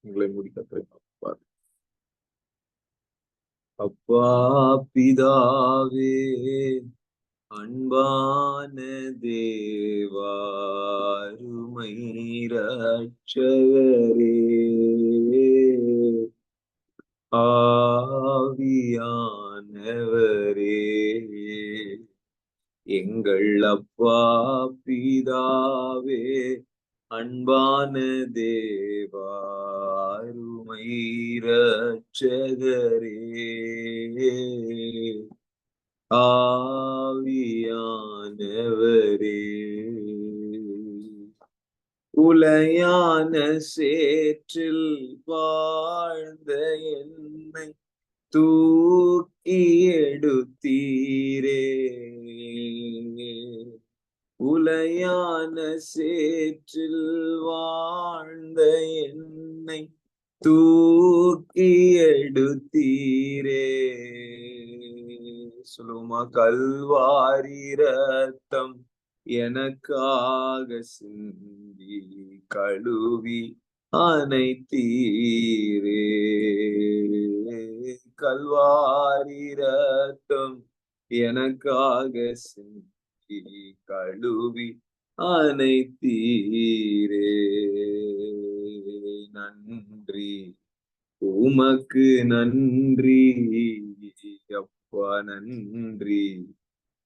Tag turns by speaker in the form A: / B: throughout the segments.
A: உங்களை முடிக்க அப்பா பிதாவே அன்பான தேவா அருமை ரட்சகரே ஆவியானவரே எங்கள் அப்பா பிதாவே அன்பான தேவா அருமை ரட்சகரே ஆவியானவரே உலையான சேற்றில் வாழ்ந்த என்னை தூக்கி எடுத்தீரே உலையான சேற்றில் வாழ்ந்த என்னை தூக்கி எடுத்தீரே சொல்லுமா கல்வாரி ரத்தம் எனக்காக சிந்தி கழுவி அனைத்தீரே கல்வாரி ரத்தம் எனக்காக சிந்தி கழுவி அனைத்தீரே நன்றி உமக்கு நன்றி அப்பா நன்றி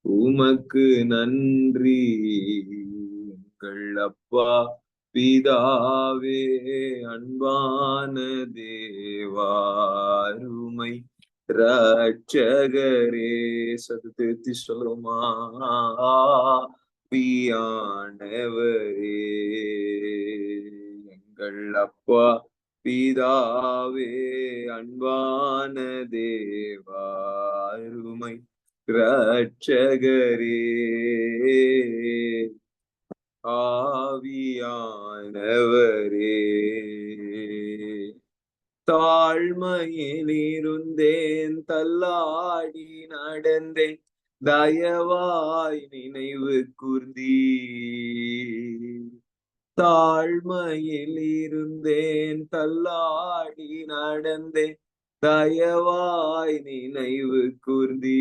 A: உமக்கு நன்றி எங்கள் அப்பா பிதாவே அன்பான தேவா அருமை ரட்சகரே சதுத்தி சொல்லுமா பியானவரே எங்கள் அப்பா பிதாவே அன்பான தேவா அருமை ரட்சகரே ஆவியானவரே தாழ்மையில் இருந்தேன் தள்ளாடி நடந்தேன் தயவாய் நினைவு கூர்ந்தீ தாழ்மையில் இருந்தேன் தள்ளாடி நடந்தேன் தயவாய் நினைவு கூர்ந்தீ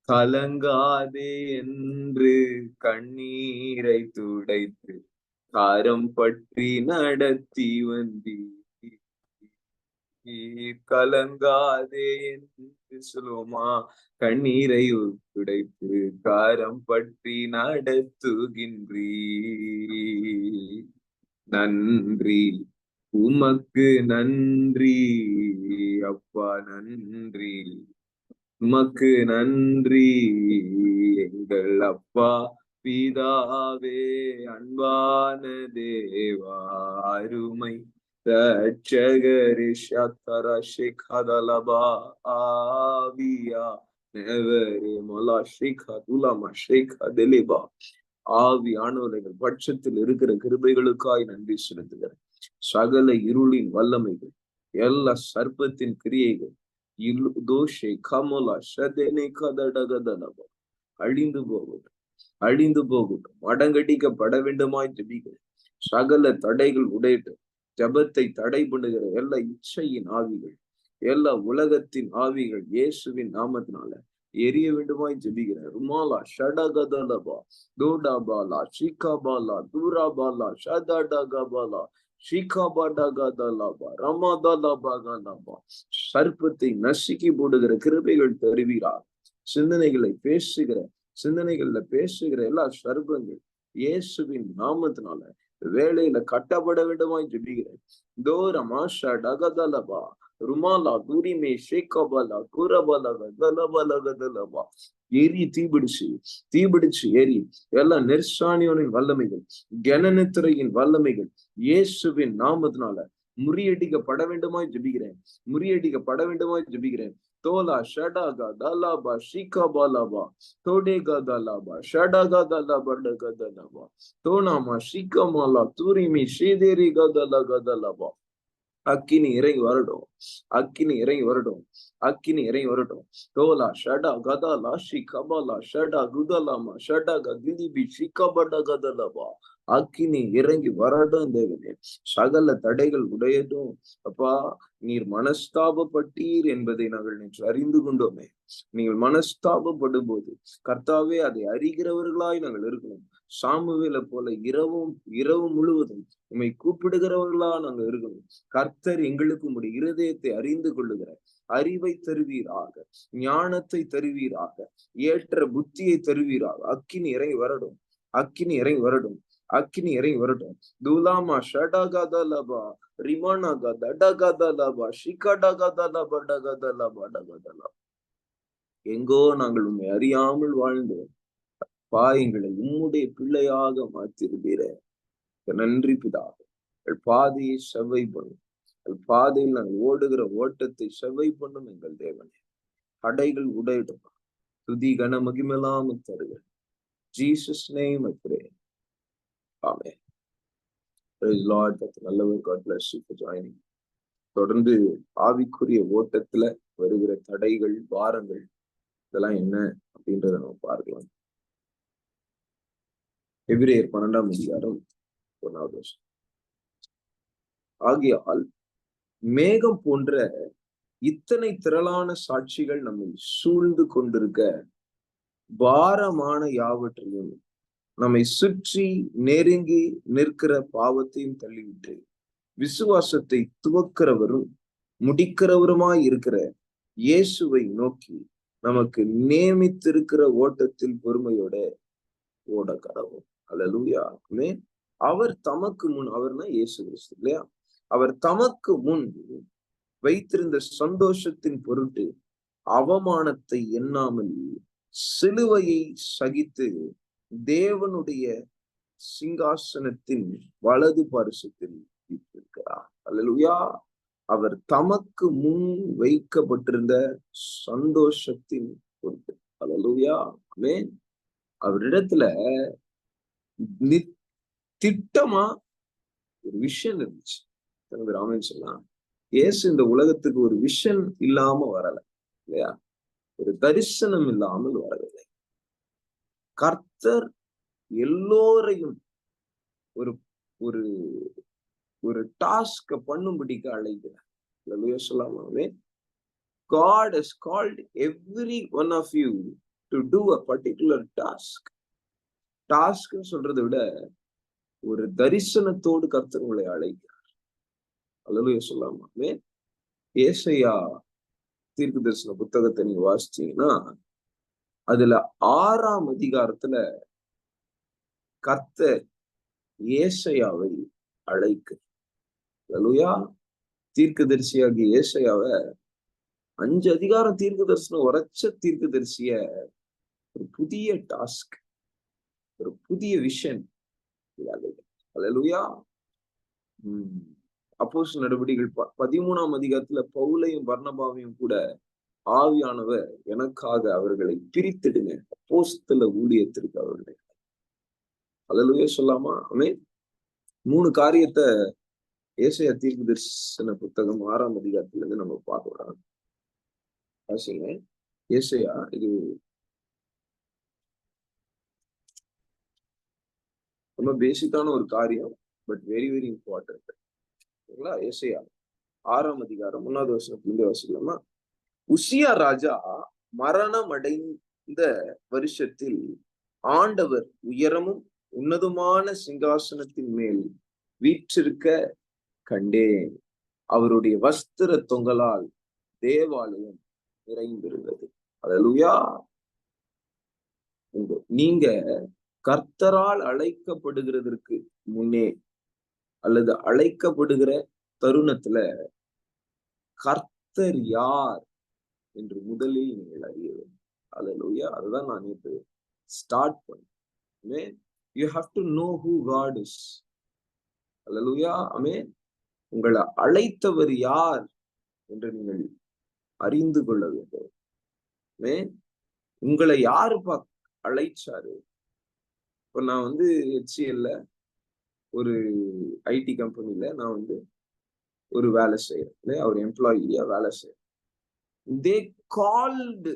A: கலங்காதே என்று கண்ணீரை துடைத்து காரம் பற்றி நடத்தி வந்தீ கலங்காதே என்று சொல்லுமா கண்ணீரை துடைத்து காரம் பற்றி நடத்துகின்றீ நன்றி உமக்கு நன்றி அப்பா நன்றி உமக்கு நன்றி எங்கள் அப்பா பிதாவே அன்பான தேவா அருமை ரட்சகரே ஷத்தர ஷேகதலபா ஆவியா நெவரே மலா ஷேகதுலமா ஷேகதலிபா ஆவியானவர்கள் பட்சத்தில் இருக்கிற கிருபைகளுக்காய் நன்றி செலுத்துகிறேன் சகல இருளின் வல்லமைகள் எல்லா சர்ப்பத்தின் கிரியைகள் தோஷை கமலா ஷதனை கதடகதலபா அழிந்து போகட்டும் அழிந்து போகட்டும் அடங்கடிக்கப்பட வேண்டுமாய் ஜெபிக்கிறேன் சகல தடைகள் உடையட்டும் ஜபத்தை தடை பண்ணுகிற எல்லா இச்சையின் ஆவிகள் எல்லா உலகத்தின் ஆவிகள் இயேசுவின் நாமத்தினால எரிய வேண்டுமாய் ஜெபிக்கிறேன் ருமாலா ஷடகதலபா தோடாபாலா ஷிகாபாலா தூராபாலா ஷதடகபாலா சர்ப்பத்தை நசுக்கி போடுகிற கிருபைகள் தருவீரார் சிந்தனைகளை சிந்தனைகள்ல பேசுகிற எல்லா சர்ப்பங்கள் இயேசுவின் நாமத்தினால வேலையில கட்டப்பட வேண்டுமாய் ஜெபிக்கிறேன் தோரமா ஷடகதலபா ருமாலா துரிமே ஷேகபாலா குரபலகதலபலகதலபா எரி தீபிடிச்சு எரி எல்லா நெர்சானியோனின் வல்லமைகள் கனனத்துறையின் வல்லமைகள் இயேசுவின் நாமத்தினால முறியடிக்கப்பட வேண்டுமாய் ஜெபிக்கிறேன் தோலா ஷடாகா தலாபா ஷிகாபாலாபா தோடேகா தலாபா ஷடாகா தலாபா தோனாமா ஷிகமாலா தூரிமி ஷேதேரி கதலா கதலபா அக்கினி இறங்கி வரட்டும், அக்கினி இறங்கி வரட்டும், அக்கினி இறங்கி வரட்டும். தோலா ஷடா கதாலா ஷி கபாலா ஷடா குதலாமா ஷடா கதிலிபி ஷிகபட கதலபா. அக்கினி இறங்கி வரட்டும் தேவனே. சகல தடைகள் உடையட்டும் அப்பா. நீர் மனஸ்தாபப்பட்டீர் என்பதை நாங்கள் நேற்று அறிந்து கொண்டோமே. நீங்கள் மனஸ்தாபப்படும் போது கர்த்தாவே அதை அறிகிறவர்களாய் நாங்கள் இருக்கணும். சாமுவேலை போல இரவு முழுவதும் உம்மை கூப்பிடுகிறவர்களா நாங்க இருக்கணும். கர்த்தர் எங்களுக்கு உம்முடைய இருதயத்தை அறிந்து கொள்ளுகிற அறிவை தருவீராக, ஞானத்தை தருவீராக, ஏற்ற புத்தியை தருவீராக. அக்கினி இறங்கி வரட்டும், அக்கினி இறங்கி வரட்டும், அக்கினி இறங்கி வரட்டும். துலாமா ஷடகதலபா ரிமானக தடகதலபா ஷிகடகதலபா டகதலபா டகதலபா. எங்கோ நாங்கள் உண்மை அறியாமல் வாழ்ந்தோம். எங்களை உம்முடைய பிள்ளையாக மாற்றிருப்பீர. நன்றி பிதாவே. பாதையை செவ்வை பண்ணும். பாதையில் நாங்கள் ஓடுகிற ஓட்டத்தை செவ்வை பண்ணும் எங்கள் தேவனே. தடைகள் உடையிடும். துதி கன மகிமெல்லாம் தருக. Jesus name I pray. Amen. Praise Lord. That's நல்லவர். God bless you for joining. தொடர்ந்து ஆவிக்குரிய ஓட்டத்துல வருகிற தடைகள், வாரங்கள் இதெல்லாம் என்ன அப்படின்றத நம்ம பார்க்கலாம். எபிரேயர் 12ஆம் அதிகாரம் 1வது வசனம். ஆகையால் மேகம் போன்ற இத்தனை திரளான சாட்சிகள் நம்மை சூழ்ந்து கொண்டிருக்க பாரமான யாவற்றையும் நம்மை சுற்றி நெருங்கி நிற்கிற பாவத்தையும் தள்ளிவிட்டு விசுவாசத்தை துவக்கிறவரும் முடிக்கிறவருமாய் இருக்கிற இயேசுவை நோக்கி நமக்கு நியமித்திருக்கிற ஓட்டத்தில் பொறுமையோட ஓட கடவும். அல்லேலூயா. ஆமென். அவர் தமக்கு முன், அவர்னா இயேசு கிறிஸ்து இல்லையா, அவர் தமக்கு முன் வைத்திருந்த சந்தோஷத்தின் பொருட்டு அவமானத்தை எண்ணாமல் சிலுவையை சகித்து தேவனுடைய சிங்காசனத்தின் வலது பாரிசத்தில் இருக்கிறார். அல்லேலூயா. அவர் தமக்கு முன் வைக்கப்பட்டிருந்த சந்தோஷத்தின் பொருட்டு. அல்லேலூயா. ஆமென். அவரிடத்துல திட்டமா ஒரு விஷன் இருந்துச்சு. ராமன் சொல்லலாம், இயேசு இந்த உலகத்துக்கு ஒரு விஷன் இல்லாம வரல இல்லையா, ஒரு தரிசனம் இல்லாமல் வரவில்லை. கர்த்தர் எல்லோரையும் ஒரு ஒரு ஒரு டாஸ்க பண்ணும்படிக்கு அழைக்கிறார். அல்லேலூயா சொல்லாமே. God has called every one of you to do a particular task. Task சொல்றதை விட ஒரு தரிசனத்தோடு கர்த்தர் உங்களை அழைக்கிறார். அல்லேலூயா சொல்லாமே. ஏசாயா தீர்க்க தரிசன புத்தகத்தை நீங்க வாசிச்சீங்கன்னா அதுல 6ஆம் அதிகாரத்துல கர்த்தர் ஏசாயாவை அழைக்க. அல்லேலூயா. தீர்க்கதரிசியாகிய ஏசாயாவை 5 அதிகாரம் தீர்க்க தரிசனம் உரைச்ச தீர்க்கதரிசிய ஒரு புதிய டாஸ்க், ஒரு புதிய விஷன். அல்லேலூயா. அப்போஸ்தலர் நடவடிக்கைகள் 13ஆம் அதிகாரத்துல பவுலையும் பர்னபாவையும் கூட ஆவியானவர் எனக்காக அவர்களை பிரித்திடுங்க, அப்போஸ்தல ஊழியத்திற்கு அவர்களை. அல்லேலூயா சொல்லாமா. ஆமென். 3 காரியத்தை ஏசாயா தீர்க்க தரிசன புத்தகம் 6ஆம் அதிகாரத்துல இருந்து நம்ம பார்க்கலாம். ஏசாயா இது ரொம்ப பேசிக்கான ஒரு காரியம், பட் வெரி வெரி இம்பார்ட்டன்ட். ஏசாயா 6ஆம் அதிகாரம் 1வது வசனத்திலிருந்து வாசிக்கலாமா? உசியா ராஜா மரணம் அடைந்த வருஷத்தில் ஆண்டவர் உயரமும் உன்னதமான சிங்காசனத்தின் மேல் வீற்றிருக்க கண்டேன். அவருடைய வஸ்திர தொங்கலால் தேவாலயம் நிறைந்திருந்தது. அல்லேலூயா. நீங்க கர்த்தரால் அழைக்கப்படுகிறதற்கு முன்னே அல்லது அழைக்கப்படுகிற தருணத்துல கர்த்தர் யார் என்று முதலில் நீங்கள் அறிய வேண்டும். அல்லேலூயா. அதுதான் நான் நேற்று ஸ்டார்ட் பண்ணேன். You have to know who God is. அல்லேலூயா. ஆமென். உங்களை அழைத்தவர் யார் என்று நீங்கள் அறிந்து கொள்ள வேண்டும். ஆமென். உங்களை யாருப்பா அழைச்சாரு? இப்ப நான் HCL ஒரு ஐடி கம்பெனில நான் ஒரு வேலை செய்யறேன், அவர் எம்ப்ளாயியா வேலை செய்யறேன். They called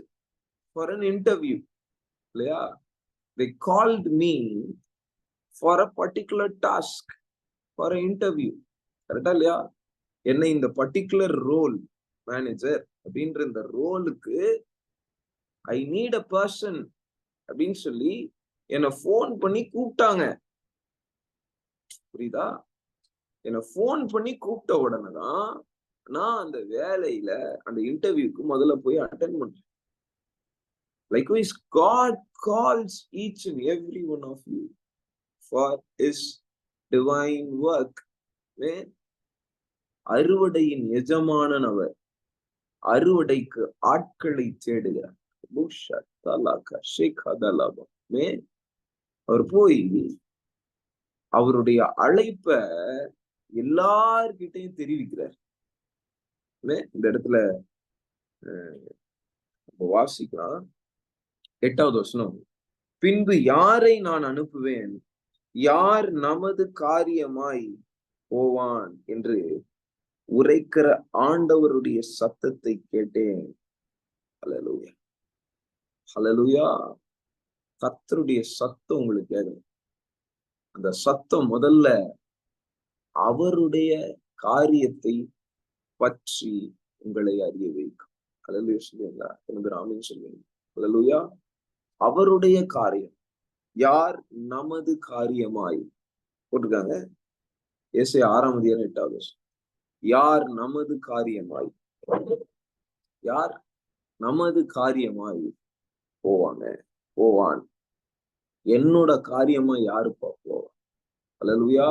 A: for an interview இல்லையா? They called me for a particular task, for an interview. கரெக்டா இல்லையா? என்ன இந்த பர்டிகுலர் ரோல் மேனேஜர் அப்படின்ற இந்த ரோலுக்கு ஐ நீட் அ பர்சன் அப்படின்னு சொல்லி என்ன போன் பண்ணி கூப்பிட்டாங்க. புரியுதா? என்ன போன் பண்ணி கூப்பிட்ட உடனே தான் நான் அந்த வேலையில அந்த இன்டர்வியூக்கு முதல்ல போய் அட்டென்ட் பண்றேன். Likewise, God calls each and every one of you for his divine work. அறுவடையின் எஜமானன் அவர். அறுவடைக்கு ஆட்களை தேடுகிறார். அவர் போய் அவருடைய அழைப்ப எல்லார்கிட்டையும் தெரிவிக்கிறார். இந்த இடத்துல வாசிக்கலாம் 8வது வசனம். பின்பு யாரை நான் அனுப்புவேன், யார் நமது காரியமாய் போவான் என்று உரைக்கிற ஆண்டவருடைய சத்தத்தை கேட்டேன். ஹல்லேலூயா, ஹல்லேலூயா. கர்த்தருடைய சத்தம் உங்களுக்கு கேட்கணும். அந்த சத்தம் முதல்ல அவருடைய காரியத்தை பற்றி உங்களை அறிய வைக்கும். ஹல்லேலூயா சொல்லுவீங்களா? எனக்கு ஆமென் சொல்லுவீங்க. ஹல்லேலூயா. அவருடைய காரியம், யார் நமது காரியமாய் போட்டிருக்காங்க. ஏசாயா 6:8. யார் நமது காரியமாய், யார் நமது காரியமாய் போவான். என்னோட காரியமா யாருப்பா போவான்? ஹல்லேலூயா.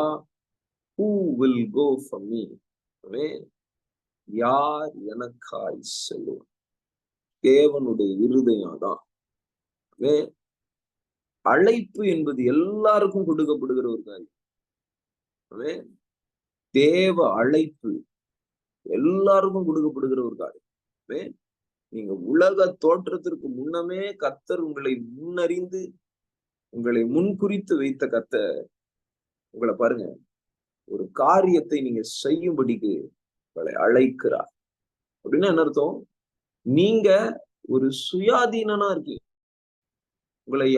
A: Who will go for me? யார் எனக்காய் செல்லும்? தேவனுடைய இருதயம் தான். அழைப்பு என்பது எல்லாருக்கும் கொடுக்கப்படுகிற ஒரு காரியம். தேவ அழைப்பு எல்லாருக்கும் கொடுக்கப்படுகிற ஒரு காரியம். நீங்க உலக தோற்றத்திற்கு முன்னமே கர்த்தர் உங்களை முன்னறிந்து உங்களை முன்குறித்து வைத்த கர்த்தர் உங்களை பாருங்க, ஒரு காரியத்தை நீங்க செய்யும்படிக்கு உங்களை அழைக்கிறார். அப்படின்னா என்ன அர்த்தம்? நீங்க ஒரு சுயாதீனனா இருக்கீங்க. உங்களை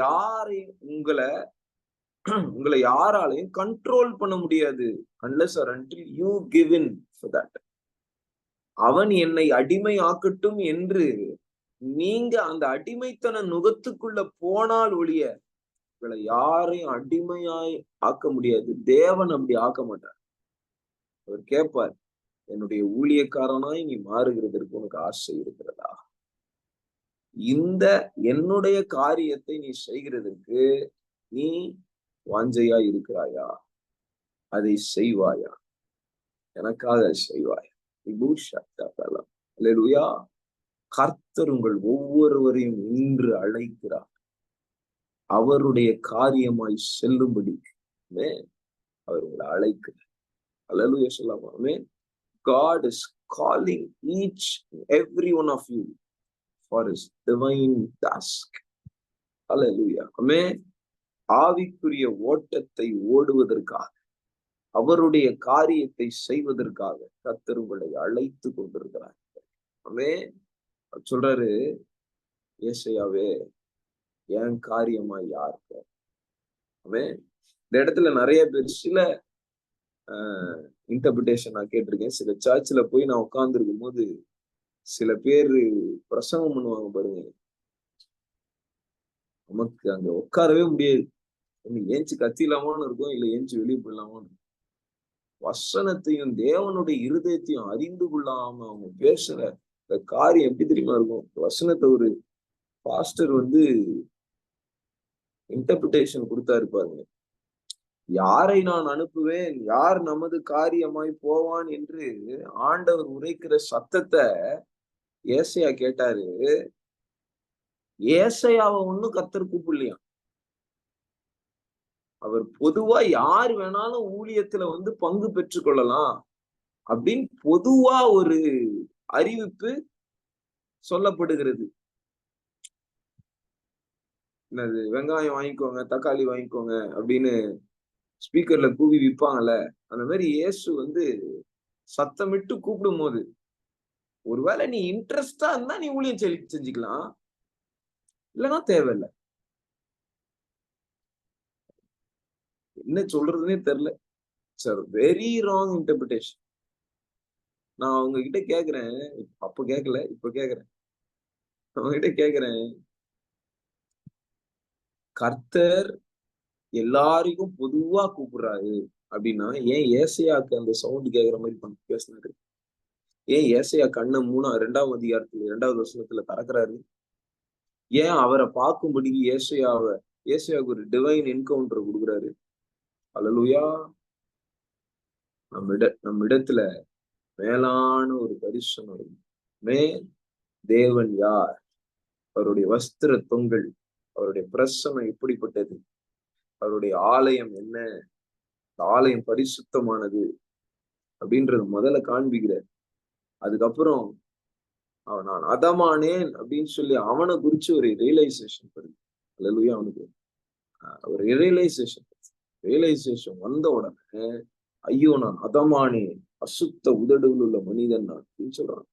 A: யாராலையும் கண்ட்ரோல் பண்ண முடியாது. unless or until you give in for that. அவன் என்னை அடிமை ஆக்கட்டும் என்று நீங்க அந்த அடிமைத்தன நுகத்துக்குள்ள போனால் ஒழிய உங்களை யாரையும் அடிமையாய் ஆக்க முடியாது. தேவன் அப்படி ஆக்க மாட்டார். அவர் கேட்பார், என்னுடைய ஊழியக்காரனாய் நீ மாறுகிறதற்கு உனக்கு ஆசை இருக்கிறதா? இந்த என்னுடைய காரியத்தை நீ செய்கிறதற்கு நீ வாஞ்சையா இருக்கிறாயா? அதை செய்வாயா? எனக்காக செய்வாயா? அல்லேலூயா. கர்த்தர் உங்கள் ஒவ்வொருவரையும் இன்று அழைக்கிறார். அவருடைய காரியமாய் செல்லும்படி அவர் உங்களை அழைக்கிறார். அல்லேலூயா சொல்லாமே. God is calling each and every one of you for his divine task. Hallelujah. Amen. ஆவிக்குரிய ஓட்டத்தை ஓடுவதற்காக, அவருடைய காரியத்தை செய்வதற்காக கர்த்தர் உங்களை அழைத்து கொண்டிருக்கிறார். ஆமென். சொல்றாரு, ஏசாயாவே என் காரியமா யாருக்கு? ஆமென். இந்த இடத்துல நிறைய பேர் சில இன்டர்பிரிட்டேஷன் நான் கேட்டிருக்கேன். சில சர்ச்சில் போய் நான் உட்கார்ந்துருக்கும் போது சில பேர் பிரசங்கம் பண்ணுவாங்க பாருங்க, நமக்கு அங்க உட்காரவே முடியாது. ஏஞ்சி கத்திலாமான்னு இருக்கும், இல்ல ஏஞ்சி வெளியே போயிடலாமான்னு. வசனத்தையும் தேவனுடைய இருதயத்தையும் அறிந்து கொள்ளாம அவங்க பேசுற இந்த காரியம் எப்படி தெரியுமா இருக்கும்? வசனத்தை ஒரு பாஸ்டர் இன்டர்பிரிட்டேஷன் கொடுத்தாரு பாருங்க. யாரை நான் அனுப்புவேன், யார் நமது காரியமாய் போவான் என்று ஆண்டவர் உரைக்கிற சத்தத்தை ஏசாயா கேட்டாரு. ஏசாயாவை ஒண்ணும் கர்த்தர் கூப்பிடலையா. அவர் பொதுவா யார் வேணாலும் ஊழியத்துல பங்கு பெற்றுக் கொள்ளலாம் அப்படின்னு பொதுவா ஒரு அறிவிப்பு சொல்லப்படுகிறது. என்னது, வெங்காயம் வாங்கிக்கோங்க, தக்காளி வாங்கிக்கோங்க அப்படின்னு ஸ்பீக்கர்ல கூவி விற்பாங்கல்ல, அந்த மாதிரி இயேசு சத்தமிட்டு கூப்பிடும் போது, ஒருவேளை நீ இன்ட்ரெஸ்டா இருந்தா நீ ஊழியம் செஞ்சுக்கலாம், இல்லைன்னா தேவையில்லை. என்ன சொல்றதுன்னே தெரியல. Sir very wrong interpretation. நான் அவங்க கிட்ட கேக்குறேன், அப்ப கேட்கல, இப்ப கேக்குறேன். அவங்க கிட்ட கேக்குறேன், கர்த்தர் எல்லாருக்கும் பொதுவா கூப்பிடுறாரு அப்படின்னா ஏன் ஏசையாக்கு அந்த சவுண்ட் கேக்குற மாதிரி பேசினாரு? ஏன் ஏசையா கண்ணை 2ஆம் அதிகாரத்துல 2வது வசனத்துல திறக்கிறாரு? ஏன் அவரை பார்க்கும்படி ஏசையாவுக்கு ஒரு டிவைன் என்கவுண்டர் கொடுக்குறாரு? அல்லேலூயா. நம்மிடத்துல மேலான ஒரு தரிசனம் இருக்கு. தேவன் யார்? அவருடைய வஸ்திர தொங்கல், அவருடைய பிரசனம் எப்படிப்பட்டது, அவருடைய ஆலயம் என்ன, ஆலயம் பரிசுத்தமானது அப்படின்றது முதல்ல காண்பிக்கிறார். அதுக்கப்புறம் நான் அதமானேன் அப்படின்னு சொல்லி அவனை குறிச்சு ஒரு ரியலைசேஷன் வருது. அல்லேலூயா. அவனுக்கு ஒரு ரியலைசேஷன் வந்த உடனே, ஐயோ நான் அதமானேன், அசுத்த உதடுகள் உள்ள மனிதன் நான் அப்படின்னு சொல்றான்.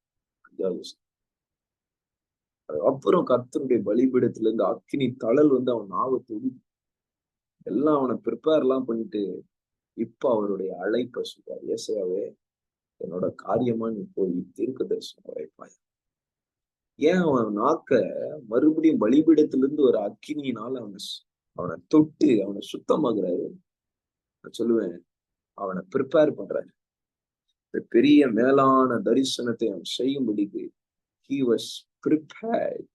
A: அப்புறம் கர்த்தருடைய பலிபீடத்துல இருந்து அக்கினி தழல் வந்து அவன் நாவத்தோடு எல்லாம் அவனை ப்ரிப்பேர் எல்லாம் பண்ணிட்டு, இப்ப அவருடைய அழைப்ப சொல்றார். ஏசையாவே, என்னோட காரியமா நீ போய் தீர்க்க தரிசனம் உரைப்பாய். ஏன் அவன் நாக்க மறுபடியும் பலிபீடத்திலிருந்து ஒரு அக்கினியினால அவனை தொட்டு அவனை சுத்தமாக்குறாரு? நான் சொல்லுவேன், அவனை ப்ரிப்பேர் பண்றாரு. பெரிய மேலான தரிசனத்தை அவன் செய்யும்படிக்கு he was prepared.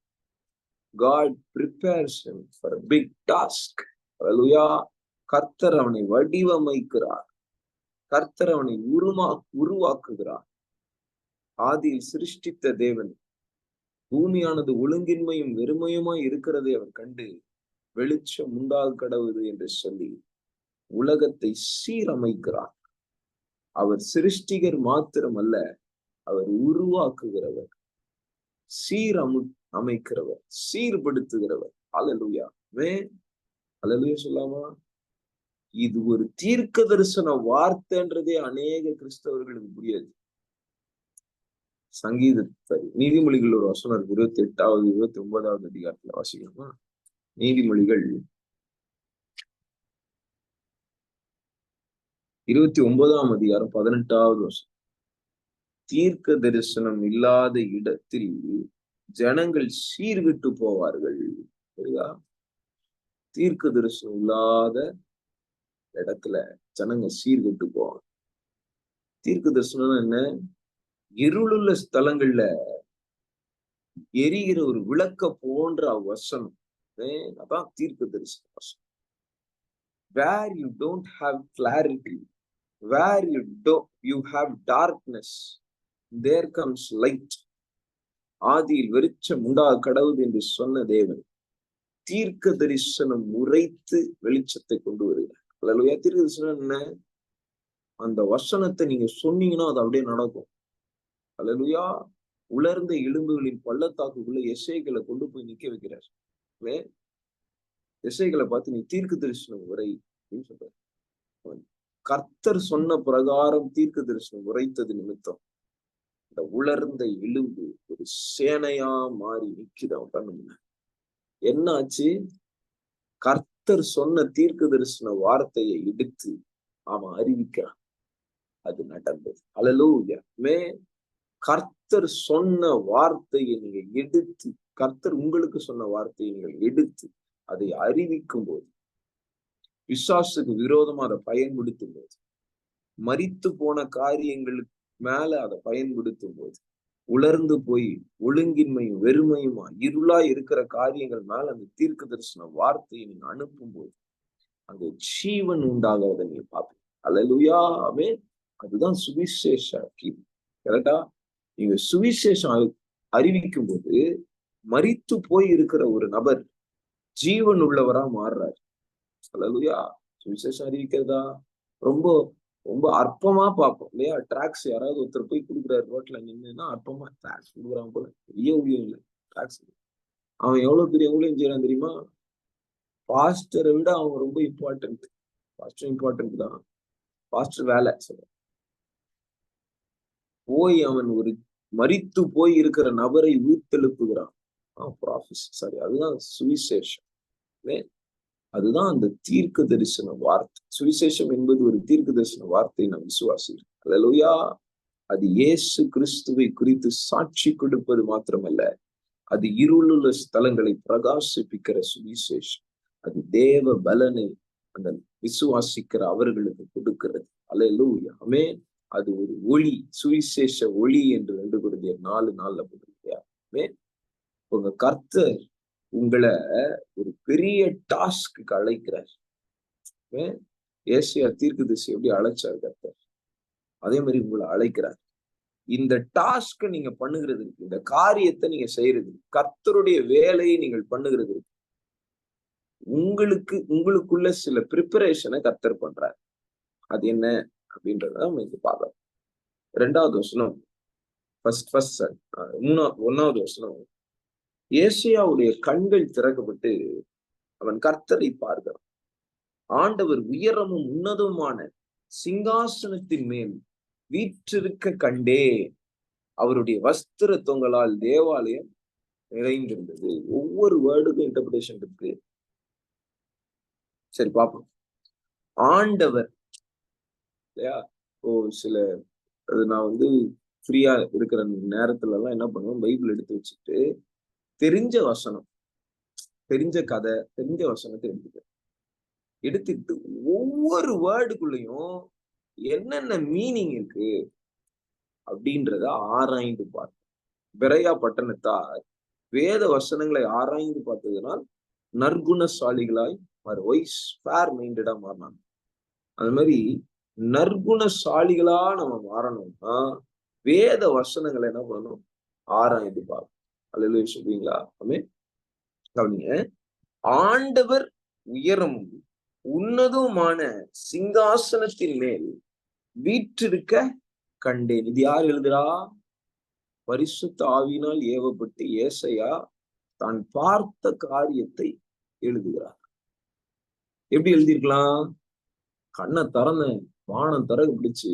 A: God prepares him for a big task. அல்லேலூயா. கர்த்தர் அவனை வடிவமைக்கிறார். கர்த்தர் அவனை உருவாக்குகிறார். ஆதியில் சிருஷ்டித்த தேவன் பூமியானது ஒழுங்கின்மையும் வெறுமையுமாய் இருக்கிறதை அவர் கண்டு வெளிச்சம் உண்டாக கடவுது என்று சொல்லி உலகத்தை சீரமைக்கிறார். அவர் சிருஷ்டிகர் மாத்திரம் அல்ல, அவர் உருவாக்குகிறவர், அமைக்கிறவர், சீர்படுத்துகிறவர். அல்லேலூயா. அல்லேலூயா சொல்லாமா? இது ஒரு தீர்க்க தரிசன வார்த்தைன்றதே அநேக கிறிஸ்தவர்களுக்கு புரியாது. நீதிமொழிகள் ஒரு வசனம் இருக்கு, 28வது 29வது அதிகாரத்துல வாசிக்கணுமா? நீதிமொழிகள் 29ஆம் அதிகாரம் 18வது வசனம். தீர்க்க தரிசனம் இல்லாத இடத்தில் ஜனங்கள் சீர்கிட்டு போவார்கள். சரியா? தீர்க்க தரிசனம் இல்லாத இடத்துல ஜனங்க சீர்கிட்டு போவாங்க. தீர்க்க தரிசனம் என்ன? இருளுள்ள ஸ்தலங்கள்ல எரிகிற ஒரு விளக்க போன்ற வசனம். அதான் தீர்க்க தரிசன வசனம். Where you don't have clarity, where you have darkness, there comes light. ஆதியில் வெளிச்சம் உண்டாக கடவுது என்று சொன்ன தேவன் தீர்க்க தரிசனம் உரைத்து வெளிச்சத்தை கொண்டு வருகிறார். அல்லேலூயா. தீர்க்க தரிசனம் என்ன? அந்த வசனத்தை நீங்க சொன்னீங்கன்னா அது அப்படியே நடக்கும். அல்லேலூயா. உலர்ந்த எலும்புகளின் பள்ளத்தாக்குக்குள்ள எசேக்கியேலை கொண்டு போய் நிக்க வைக்கிறார். எசேக்கியேலை பார்த்து நீ தீர்க்க தரிசனம் உரை அப்படின்னு சொல்றாரு. கர்த்தர் சொன்ன பிரகாரம் தீர்க்க தரிசனம் உரைத்தது நிமித்தம் இந்த உலர்ந்த எலும்பு ஒரு சேனையா மாறி நிக்குது. அவன் கண்ணு என்ன ஆச்சு? கர்த்தர் சொன்ன தீர்க்க தரிசன வார்த்தையை எடுத்து அவன் அறிவிக்கிறான். அது நடந்தது. அல்லேலூயா. கர்த்தர் சொன்ன வார்த்தையை நீங்க எடுத்து, கர்த்தர் உங்களுக்கு சொன்ன வார்த்தையை நீங்கள் எடுத்து அதை அறிவிக்கும் போது, பிசாசுக்கு விரோதமா அதை பயன்படுத்தும் போது, மரித்து போன காரியங்களுக்கு மேல அதை பயன்படுத்தும் போது, உலர்ந்து போய் ஒழுங்கின்மையும் வெறுமையுமா இருளா இருக்கிற காரியங்கள் மேல அந்த தீர்க்க தரிசன வார்த்தையை நீங்க அனுப்பும் போது அங்க ஜீவன் உண்டாகிறத நீங்க பார்ப்பீங்க. அல்லேலூயா. அதுதான் சுவிசேஷ கீது. கரெக்டா? நீங்க சுவிசேஷம் அறிவிக்கும் போது மரித்து போய் இருக்கிற ஒரு நபர் ஜீவன் உள்ளவரா மாறுறாரு. அல்லேலூயா. சுவிசேஷம் அறிவிக்கிறதா ரொம்ப ரொம்ப அற்பமா பார்ப்போம் இல்லையா? டிராக்ஸ் யாராவது ஒருத்தர் போய் கொடுக்குறாரு ரோட்ல நின்னுன்னா அற்பமா டிராக்ஸ் கொடுக்குறான் போல. பெரிய ஊழியம் இல்லை டிராக்ஸ். அவன் எவ்வளவு பெரிய ஊழியம் செய்யறான் தெரியுமா? பாஸ்டரை விட அவன் ரொம்ப இம்பார்ட்டன்ட். பாஸ்டர் இம்பார்ட்டன்ட் தான். பாஸ்டர் வேலை சொல்ற. போய் அவன் ஒரு மரித்து போய் இருக்கிற நபரை உயிர்த்தெழுப்புகிறான். சாரி, அதுதான் சுவிசேஷம். அதுதான் அந்த தீர்க்க தரிசன வார்த்தை. சுவிசேஷம் என்பது ஒரு தீர்க்க தரிசன வார்த்தை நாம் விசுவாசிக்கிறோம். அல்லேலூயா. அது இயேசு கிறிஸ்துவை குறித்து சாட்சி கொடுப்பது மாத்திரமல்ல, அது இருளுள்ள ஸ்தலங்களை பிரகாசிப்பிக்கிற சுவிசேஷம். அது தேவ பலனை அந்த விசுவாசிக்கிற அவர்களுக்கு கொடுக்கிறது. அல்லேலூயா. ஆமென். அது ஒரு ஒளி, சுவிசேஷ ஒளி என்று 2 கொரிந்தியர் 4:4 போட்டிருக்கியா. ஆமென். உங்க கர்த்தர் உங்களை ஒரு பெரிய டாஸ்க்கு அழைக்கிறார். ஏசியா தீர்க்கதரிசி எப்படி அழைச்சார் கர்த்தர், அதே மாதிரி உங்களை அழைக்கிறார். இந்த டாஸ்க நீங்க பண்ணுகிறதுக்கு, இந்த காரியத்தை நீங்க செய்யறது, கர்த்தருடைய வேலையை நீங்கள் பண்ணுகிறது, உங்களுக்குள்ள சில ப்ரிப்பரேஷனை கர்த்தர் பண்றார். அது என்ன அப்படின்றத நம்ம பார்க்கலாம். 2வது வசனம், ஒன்னாவது வசனம், ஏசியாவுடைய கண்கள் திறக்கப்பட்டு அவன் கர்த்தரை பார்க்கிறான். ஆண்டவர் உயரமும் உன்னதமான சிங்காசனத்தின் மேல் வீற்றிருக்க கண்டே, அவருடைய வஸ்திர தொங்கலால் தேவாலயம் நிறைந்திருந்தது. ஒவ்வொரு வேர்டுக்கும் இன்டர்பிரேஷன் இருக்கு. சரி பார்ப்போம். ஆண்டவர் இல்லையா? சில நான் ஃப்ரீயா இருக்கிற நேரத்துல எல்லாம் என்ன பண்ணுவேன், பைபிள் எடுத்து வச்சுட்டு தெரிஞ்ச வசனம், தெரிஞ்ச கதை, தெரிஞ்ச வசனத்தை எடுத்துட்டு ஒவ்வொரு வேர்டுக்குள்ளயும் என்னென்ன மீனிங் இருக்கு அப்படின்றத ஆராய்ந்து பார்ப்போம். பெரையா பட்டணத்தார் வேத வசனங்களை ஆராய்ந்து பார்த்ததுனால் நற்குணசாலிகளாய் மாறினாங்க. அது மாதிரி நற்குணசாலிகளா நம்ம மாறணும்னா வேத வசனங்களை என்ன பண்ணணும், ஆராய்ந்து பார்க்கணும். அல்லேலூயா சொல்றீங்களா? ஆமென். கவனிங்க. ஆண்டவர் உயரமும் உன்னதமான சிங்காசனத்தின் மேல் வீற்றிருக்க கண்டேன். இது யார் எழுதுறா? பரிசுத்த ஆவியினால் ஏவப்பட்டு ஏசாயா தான் பார்த்த காரியத்தை எழுதுகிறார். எப்படி எழுதியிருக்கலாம்? கண்ணை திறந்த, வானம் திறகு பிடிச்சு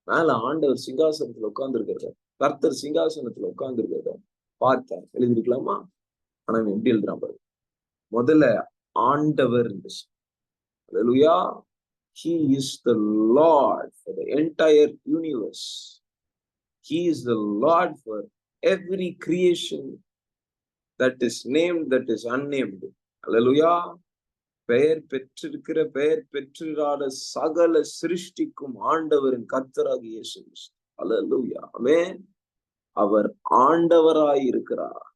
A: மேல ஆண்டவர் சிங்காசனத்துல உட்கார்ந்து இருக்கிறத, கர்த்தர் சிங்காசனத்துல உட்கார்ந்து இருக்கிறத பார்த்தேன் எழுதிருக்கலாமா? ஆனா எப்படி எழுதுறான் பாரு. முதல்ல ஆண்டவர், அல்லேலூயா, he is the Lord for the entire universe. He is the Lord for every creation that is named, that is unnamed. அல்லேலூயா. பெயர் பெற்றிருக்கிற, பெயர் பெற்றிராத சகல சிருஷ்டிக்கும் ஆண்டவரின் கர்த்தராகிய இயேசு கிறிஸ்து. அல்லேலூயா. ஆமென். அவர் ஆண்டவராய் இருக்கிறார்.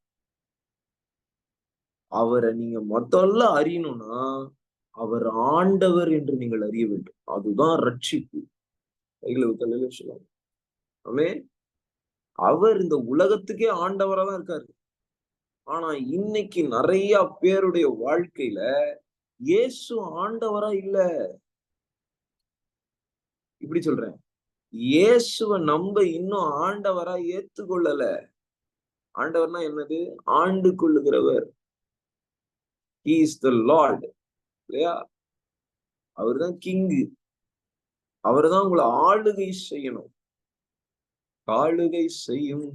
A: அவரை நீங்க முதல்ல அறியணும்னா அவர் ஆண்டவர் என்று நீங்கள் அறிய வேண்டும். அதுதான் ரட்சிப்பு. சொல்லுவாங்க. ஆமென். அவர் இந்த உலகத்துக்கே ஆண்டவரா தான் இருக்காரு. ஆனா இன்னைக்கு நிறைய பேருடைய வாழ்க்கையில இயேசு ஆண்டவரா இல்ல. இப்படி சொல்றேன், இயேசுவை நம்ம இன்னும் ஆண்டவரா ஏத்துக்கொள்ளல. ஆண்டவர்னா என்னது? ஆண்டு கொள்ளுகிறவர். He is the Lord. இல்லையா? அவர்தான் கிங்கு. அவர்தான் உங்களை ஆளுகை செய்யணும். ஆளுகை செய்யும்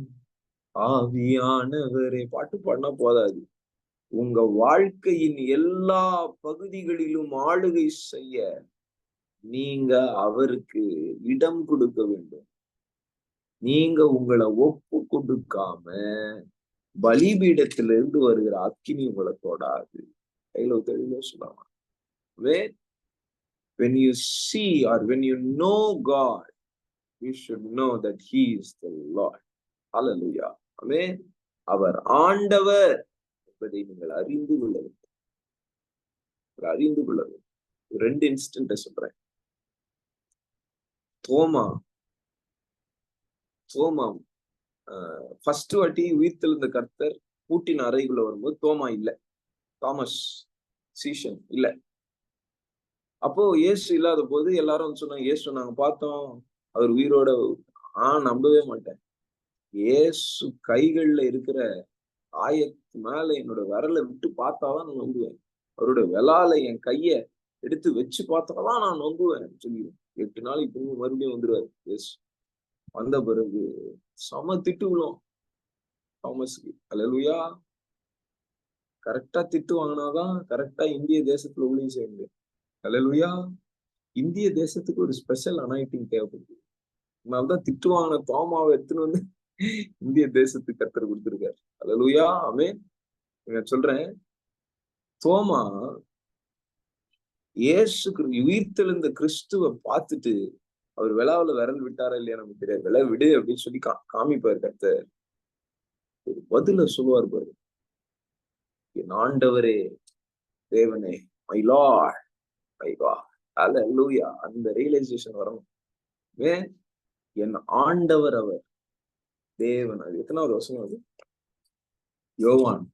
A: ஆவியானவரே பாட்டு பாடினா போதாது. உங்க வாழ்க்கையின் எல்லா பகுதிகளிலும் ஆளுகை செய்ய நீங்க அவருக்கு இடம் கொடுக்க வேண்டும். நீங்க உங்களை ஒப்பு கொடுக்காம பலிபீடத்திலிருந்து வருகிற அக்கினி உங்களை தொடாது. கையில தெளிவா சொல்லாம. When you see or when you know God, you should know that He is the Lord. Hallelujah. Amen. அவர் ஆண்டவர் என்பதை நீங்கள் அறிந்து கொள்ள வேண்டும். அறிந்து கொள்ள வேண்டும். 2 இன்ஸ்டன்ட் சொல்றேன். தோமா ஃபர்ஸ்ட் வாட்டி உயிர்த்தெழுந்த கர்த்தர் பூட்டின் அறைக்குள்ள வரும்போது தோமா இல்ல, தாமஸ் சீஷன் இல்ல. அப்போ இயேசு இல்லாத போது எல்லாரும் சொன்னாங்க, இயேசு நாங்க பார்த்தோம், அவர் உயிரோட. நம்பவே மாட்டேன். இயேசு கைகள்ல இருக்கிற ஆயத்து மேல என்னோட விரலை விட்டு பார்த்தாதான் நான் நம்புவேன். அவரோட விலால என் கைய எடுத்து வச்சு பார்த்தாதான் நான் நம்புவேன் சொல்லிடுவேன். 8 நாளைக்கு மறுபடியும் வந்துருவாரு இயேசு. வந்த பிறகு சம திட்டு விழும் தாமஸ்க்கு. அல்லேலூயா. கரெக்டா திட்டு வாங்கினாதான் கரெக்டா இந்திய தேசத்துல ஊழியம் செய்ய முடியும். அல்லேலூயா. இந்திய தேசத்துக்கு ஒரு ஸ்பெஷல் அனாயிட்டிங் தேவைப்படுது. அதனாலதான் திட்டு வாங்கின தோமாவை எடுத்துன்னு வந்து இந்திய தேசத்துக்கு கர்த்தர் கொடுத்திருக்காரு. அல்லேலூயா. ஆமென். நான் சொல்றேன், தோமா இயேசு உயிர்த்தெழுந்த கிறிஸ்துவ பார்த்துட்டு அவர் விழாவில விரல் விட்டாரா இல்லையா நமக்கு தெரியாது. விழா விடு அப்படின்னு சொல்லி காமிப்பாரு கர்த்தர். ஒரு பதில சொல்லுவார் பாரு, என் ஆண்டவரே தேவனே, மை லார்ட், மை காட். அல்லேலூயா. அந்த ரியலைசேஷன் வரணும். ஏன்? என் ஆண்டவர் அவர் தேவன். அது எத்தனாவது வசனம் அது? யோவான்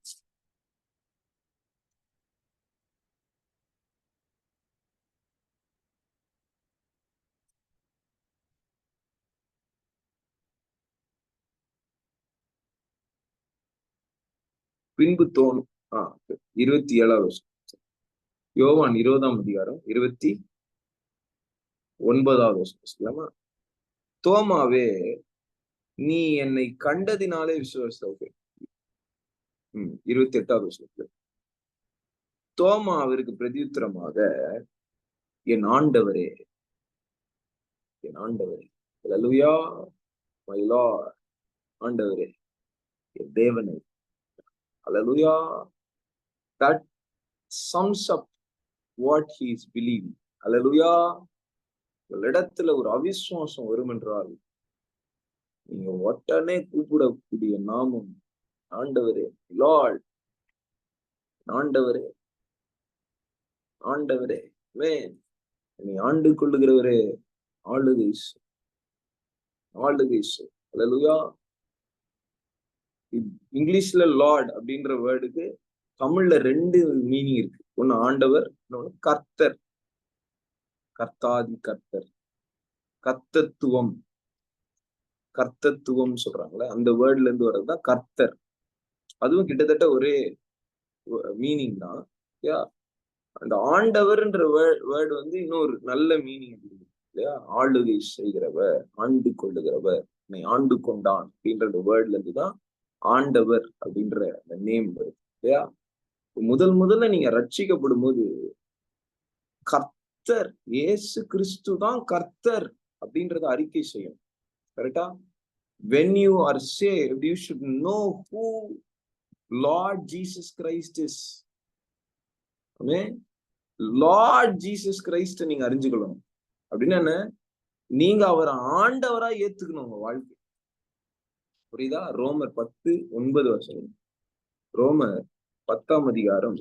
A: பின்பு தோணும் 27வது வருஷம். யோவான் 20ஆம் அதிகாரம் 29வது வருஷம். தோமாவே, நீ என்னை கண்டதினாலே விசுவாசித்த. 28வது வருஷத்துல தோமா அவருக்கு பிரதியுத்தரமாக, என் ஆண்டவரே, என் ஆண்டவரே, அல்லேலூயா, மை லார்ட், ஆண்டவரே, என் தேவனே. அல்லேலூயா. That sums up what he is believing. அல்லேலூயா. இடத்துல ஒரு அவிசுவாசம் வரும் என்றால் நீங்க உடனே கூப்பிடக்கூடிய நாமம் ஆண்டவரே, லார்ட், ஆண்டவரே, ஆண்டவரே, என்னை ஆண்டு கொள்ளுகிறவரே, ஆளுகை, ஆளுகை. அல்லேலூயா. இங்கிலீஷ்ல லார்ட் அப்படின்ற வேர்டுக்கு தமிழ்ல 2 மீனிங் இருக்கு. ஒண்ணு ஆண்டவர், இன்னொன்னு கர்த்தர். கர்த்தாதி கர்த்தர், கர்த்தத்துவம், கர்த்தத்துவம் சொல்றாங்களே, அந்த வேர்ட்ல இருந்து வர்றதுதான் கர்த்தர். அதுவும் கிட்டத்தட்ட ஒரே மீனிங் தான். அந்த ஆண்டவர்ன்ற வேர்டு வந்து இன்னொரு நல்ல மீனிங் இல்லையா? ஆளுகை செய்கிறவர், ஆண்டு கொள்ளுகிறவர், என்னை ஆண்டு கொண்டான் அப்படின்ற வேர்ட்ல இருந்துதான் ஆண்டவர் அப்படின்ற அந்த நேம் வருது இல்லையா? முதல்ல நீங்க ரட்சிக்கப்படும் போது கர்த்தர் இயேசு கிறிஸ்து தான் கர்த்தர் அப்படின்றத அறிக்கை செய்யும். கரெக்டா? when you are saved, you should know who Lord Jesus Christ is. Amen. Lord Jesus Christ நீங்க அறிஞ்சுக்கணும். அப்படின்னா என்ன? நீங்க அவரை ஆண்டவரா ஏத்துக்கணும் உங்க வாழ்க்கை. புரியுதா? ரோமர் 10:9 வருஷம். ரோமர் 10ஆம் அதிகாரம்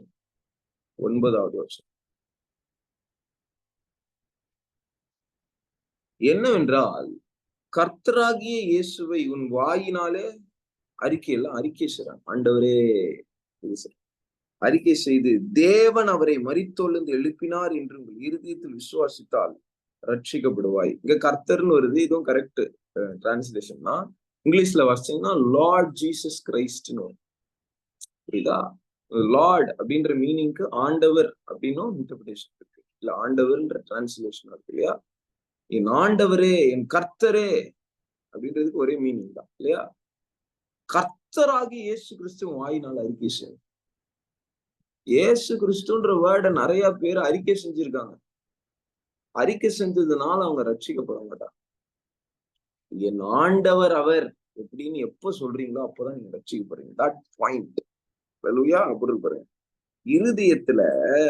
A: 9வது வருஷம். என்னவென்றால், கர்த்தராகிய இயேசுவை உன் வாயினாலே அறிக்கை செய்றான். ஆண்டவரே அறிக்கை செய்து தேவன் அவரை மரித்தோலிருந்து எழுப்பினார் என்று உங்கள் இருதயத்தில் விசுவாசித்தால் ரட்சிக்கப்படுவாய். இங்க கர்த்தர்னு வருது. இதுவும் கரெக்ட் டிரான்ஸ்லேஷன்னா. இங்கிலீஷ்ல வாசிச்சீங்கன்னா லார்ட் ஜீசஸ் கிரைஸ்ட்னு வரும். புரியுதா? லார்ட் அப்படின்ற மீனிங்க்கு ஆண்டவர் அப்படின்னும் இன்டர்பிரேஷன் இருக்கு. இல்ல ஆண்டவர்ன்ற டிரான்ஸ்லேஷன் இருக்கு இல்லையா? என் ஆண்டவரே, என் கர்த்தரே அப்படின்றதுக்கு ஒரே மீனிங் தான் இல்லையா? கர்த்தராகி இயேசு கிறிஸ்து வாயினால் அறிக்கை செய்யும். இயேசு கிறிஸ்துன்ற வேர்டை நிறைய பேர் அறிக்கை செஞ்சிருக்காங்க. அறிக்கை செஞ்சதுனால அவங்க ரட்சிக்கப்பட மாட்டாங்க. என் ஆண்டவர் அவர் எப்படின்னு எப்ப சொல்றீங்களோ அப்பதான் நீங்க ரட்சிக்கப்படுறீங்க. That point. அல்லேலூயா. அப்படி பாருங்க, இருதயத்துல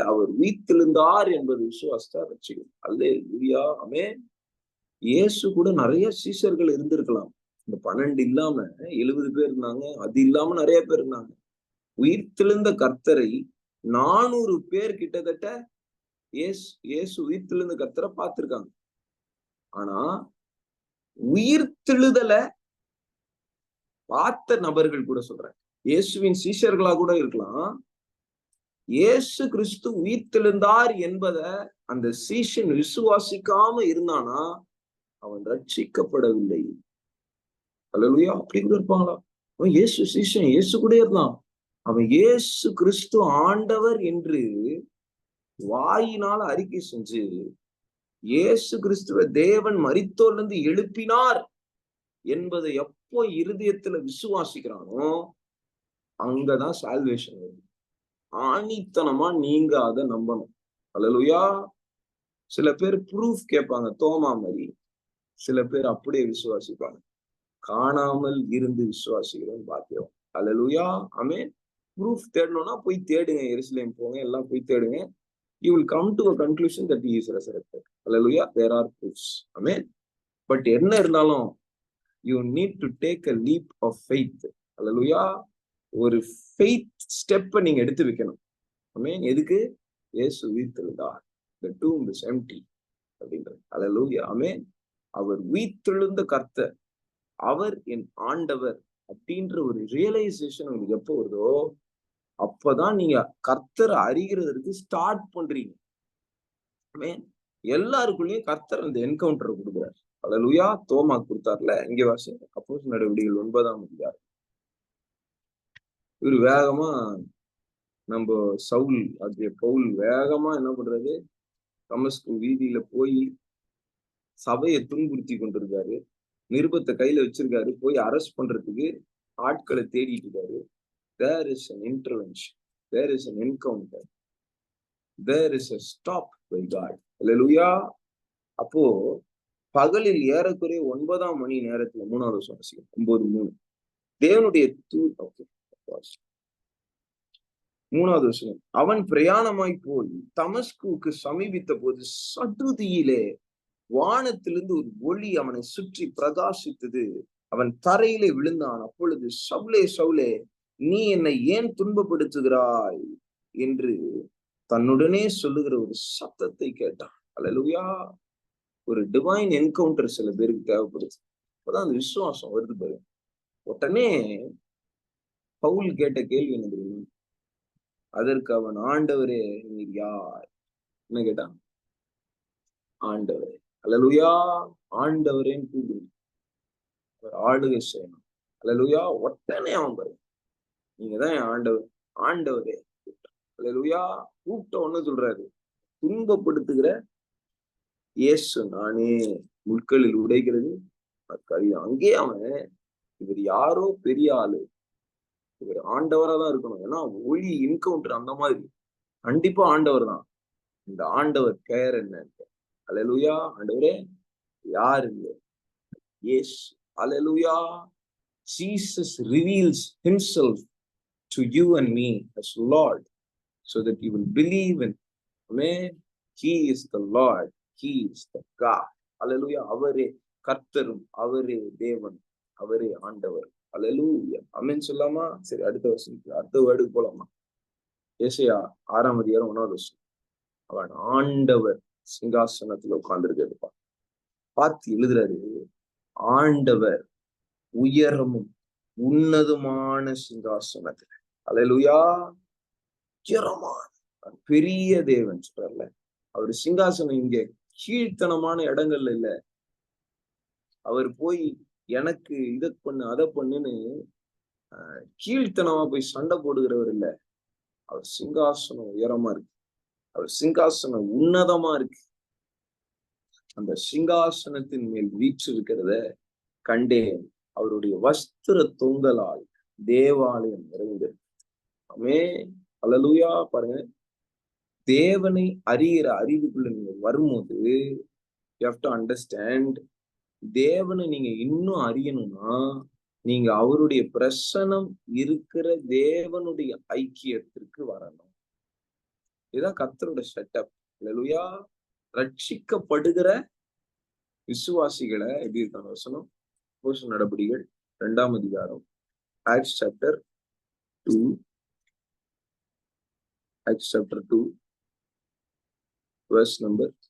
A: அவர் உயிர்த்தெழுந்தார் என்பது விசுவாசத்தா ரட்சிக்கும். அல்லேலூயா. ஆமென். இயேசு கூட நிறைய சீஷர்கள் இருந்திருக்கலாம். இந்த 12 இல்லாம 70 பேர் இருந்தாங்க. அது இல்லாம நிறைய பேர் இருந்தாங்க. உயிர்த்தெழுந்த கர்த்தரை 400 பேர் கிட்டத்தட்ட இயேசு உயிர்த்தெழுந்த கர்த்தரை பார்த்திருக்காங்க. ஆனா உயிர்த்தெழுதலை பார்த்த நபர்கள் கூட சொல்றாங்க, இயேசுவின் சீஷர்களா கூட இருக்கலாம், இயேசு கிறிஸ்து உயிர்த்தெழுந்தார் என்பதை அந்த சீஷன் விசுவாசிக்காம இருந்தானா அவன் ரட்சிக்கப்படவில்லை. அல்லேலூயா. அப்படி கூட இருப்பாங்களா? அவன் இயேசு சீஷன், இயேசு கூட இருந்தான். அவன் இயேசு கிறிஸ்து ஆண்டவர் என்று வாயினால அறிக்கை செஞ்சு இயேசு கிறிஸ்துவ தேவன் மரித்தோரிலிருந்து எழுப்பினார் என்பதை எப்போ இருதயத்துல விசுவாசிக்கிறானோ அங்கதான் சால்வேஷன் வருது. ஆணித்தனமா நீங்க அதை நம்பணும். அல்லேலூயா. சில பேர் ப்ரூஃப் கேட்பாங்க, தோமா மாதிரி. சில பேர் அப்படியே விசுவாசிப்பாங்க. காணாமல் இருந்து விசுவாசிக்கிறோம் பாக்கியம். அல்லேலூயா. ஆமென். ப்ரூஃப் தேடணும்னா போய் தேடுங்க, எருசலேம் போங்க, எல்லாம் போய் தேடுங்க. You will come to a conclusion that he is resurrected. Hallelujah. There are proofs. Amen. But என்ன இருந்தாலும் you need to take a leap of faith. Hallelujah. ஒரு faith ஸ்டெப்பை நீங்க எடுத்து வைக்கணும். Amen. எதுக்கு? இயேசு உயிர்த்தெழுந்தார். The tomb is empty அப்படின்றது. Hallelujah. Amen. அவர் உயிர்த்தெழுந்த கர்த்தர், அவர் என் ஆண்டவர் அப்படின்ற ஒரு ரியலைசேஷன் உங்களுக்கு எப்போ வருதோ அப்பதான் நீங்க கர்த்தரை அறிகிறதற்கு ஸ்டார்ட் பண்றீங்க. எல்லாருக்குள்ளயும் கர்த்தர் அந்த என்கவுண்டர் கொடுக்குறாரு. அல்லேலூயா. தோமா கொடுத்தார்ல, இங்க வாசிங்க. அப்போஸ்தலர் நடவடிக்கைகள் 9ஆம் அதிகாரம். இவர் வேகமா, நம்ம சவுல் ஆகிய பவுல் வேகமா என்ன பண்றாரு, தமஸ்கு வீதியில போய் சபையை துன்புறுத்தி கொண்டிருக்காரு. நிருபத்தை கையில வச்சிருக்காரு. போய் அரெஸ்ட் பண்றதுக்கு ஆட்களை தேடிட்டு இருக்காரு. There is an intervention. There is an encounter. There is a stop by God. Hallelujah. அப்போ பகலில் ஏறக்குறைய 9ஆம் மணி நேரத்துல 3வது வசனம் 9:3 தேவனுடைய ஓகே 3வது வசனம். அவன் பிரயாணமாய் போய் தமஸ்குவுக்கு சமீபித்த போது சடுதியிலே வானத்திலிருந்து ஒரு ஒளி அவனை சுற்றி பிரகாசித்தது. அவன் தரையிலே விழுந்தான். அப்பொழுது சவுலே சவுலே, நீ என்னை ஏன் துன்பப்படுத்துகிறாய் என்று தன்னுடனே சொல்லுகிற ஒரு சத்தத்தை கேட்டான். அல்லேலூயா. ஒரு டிவைன் என்கவுண்டர் சில பேருக்கு தேவைப்படுது. அப்பதான் அந்த விசுவாசம் வருது பாரு. உடனே பவுல் கேட்ட கேள்வி என்ன தெரியுமா? அதற்கு அவன், ஆண்டவரே நீர் யார்? என்ன கேட்டான்? ஆண்டவரே. அல்லேலூயா. ஆண்டவரேன்னு கூப்பிடு. அவர் ஆளுகை செய்யணும். அல்லேலூயா. உடனே அவன் பாரு, நீங்க தான் என் ஆண்டவர். ஆண்டவரே. அல்லேலூயா. கூப்பிட்ட ஒண்ணு சொல்றாரு, துன்பப்படுத்துகிற இயேசு நானே, முட்களில் உடைகிறது கரியம். அங்கேயே அவன், இவர் யாரோ பெரிய ஆளு, இவர் ஆண்டவரா தான் இருக்கணும். ஏன்னா ஒளி என்கவுண்டர் அந்த மாதிரி. கண்டிப்பா ஆண்டவர் தான். இந்த ஆண்டவர் பெயர் என்ன? அல்லேலூயா. ஆண்டவரே யாரு? இயேசு. அல்லேலூயா. Jesus reveals himself to you and me as Lord so that you will believe in. Amen. He is the Lord. He is the God. Hallelujah. அவரே கர்த்தரும், அவரே தேவன், அவரே ஆண்டவர். அல்லேலூயா. ஆமென் சொல்லாமா? சரி, அடுத்த வருஷம் அடுத்த வேர்டுக்கு போலாமா? ஏசாயா 6ஆம் அதிகாரம் 1வது வசனம். அவன் ஆண்டவர் சிங்காசனத்துல உட்கார்ந்திருக்கிறது பார்த்து எழுதுறாரு. ஆண்டவர் உயரமும் உன்னதமான சிங்காசனத்துல. அல்லேலூயா. உயரமான பெரிய தேவன் சொல்றாருல. அவர் சிங்காசனம் இங்க கீழ்த்தனமான இடங்கள்ல இல்ல. அவர் போய் எனக்கு இதை பண்ணு அதை பண்ணுன்னு கீழ்த்தனமா போய் சண்டை போடுகிறவர் இல்ல. அவர் சிங்காசனம் உயரமா இருக்கு. அவர் சிங்காசனம் உன்னதமா இருக்கு. அந்த சிங்காசனத்தின் மேல் வீற்றிருக்கிறத கண்டேன். அவருடைய வஸ்திர தொங்கலால் தேவாலயம் நிறைந்தது. ஆமென். அல்லேலூயா. பாருங்க, தேவனை அறிகிற அறிவுக்குள்ள நீங்க வரும்போது you have to understand, தேவனை நீங்க இன்னும் அறியணும்னா நீங்க அவருடைய பிரசனம் இருக்கிற தேவனுடைய ஐக்கியத்திற்கு வரணும். இதுதான் கர்த்தரோட செட்டப். அல்லேலூயா. ரட்சிக்கப்படுகிற விசுவாசிகளை எப்படி இருக்காங்க வசனம்? அப்போஸ்தலர் நடபடிகள் 2ஆம் அதிகாரம், Acts chapter 2 verse number 2.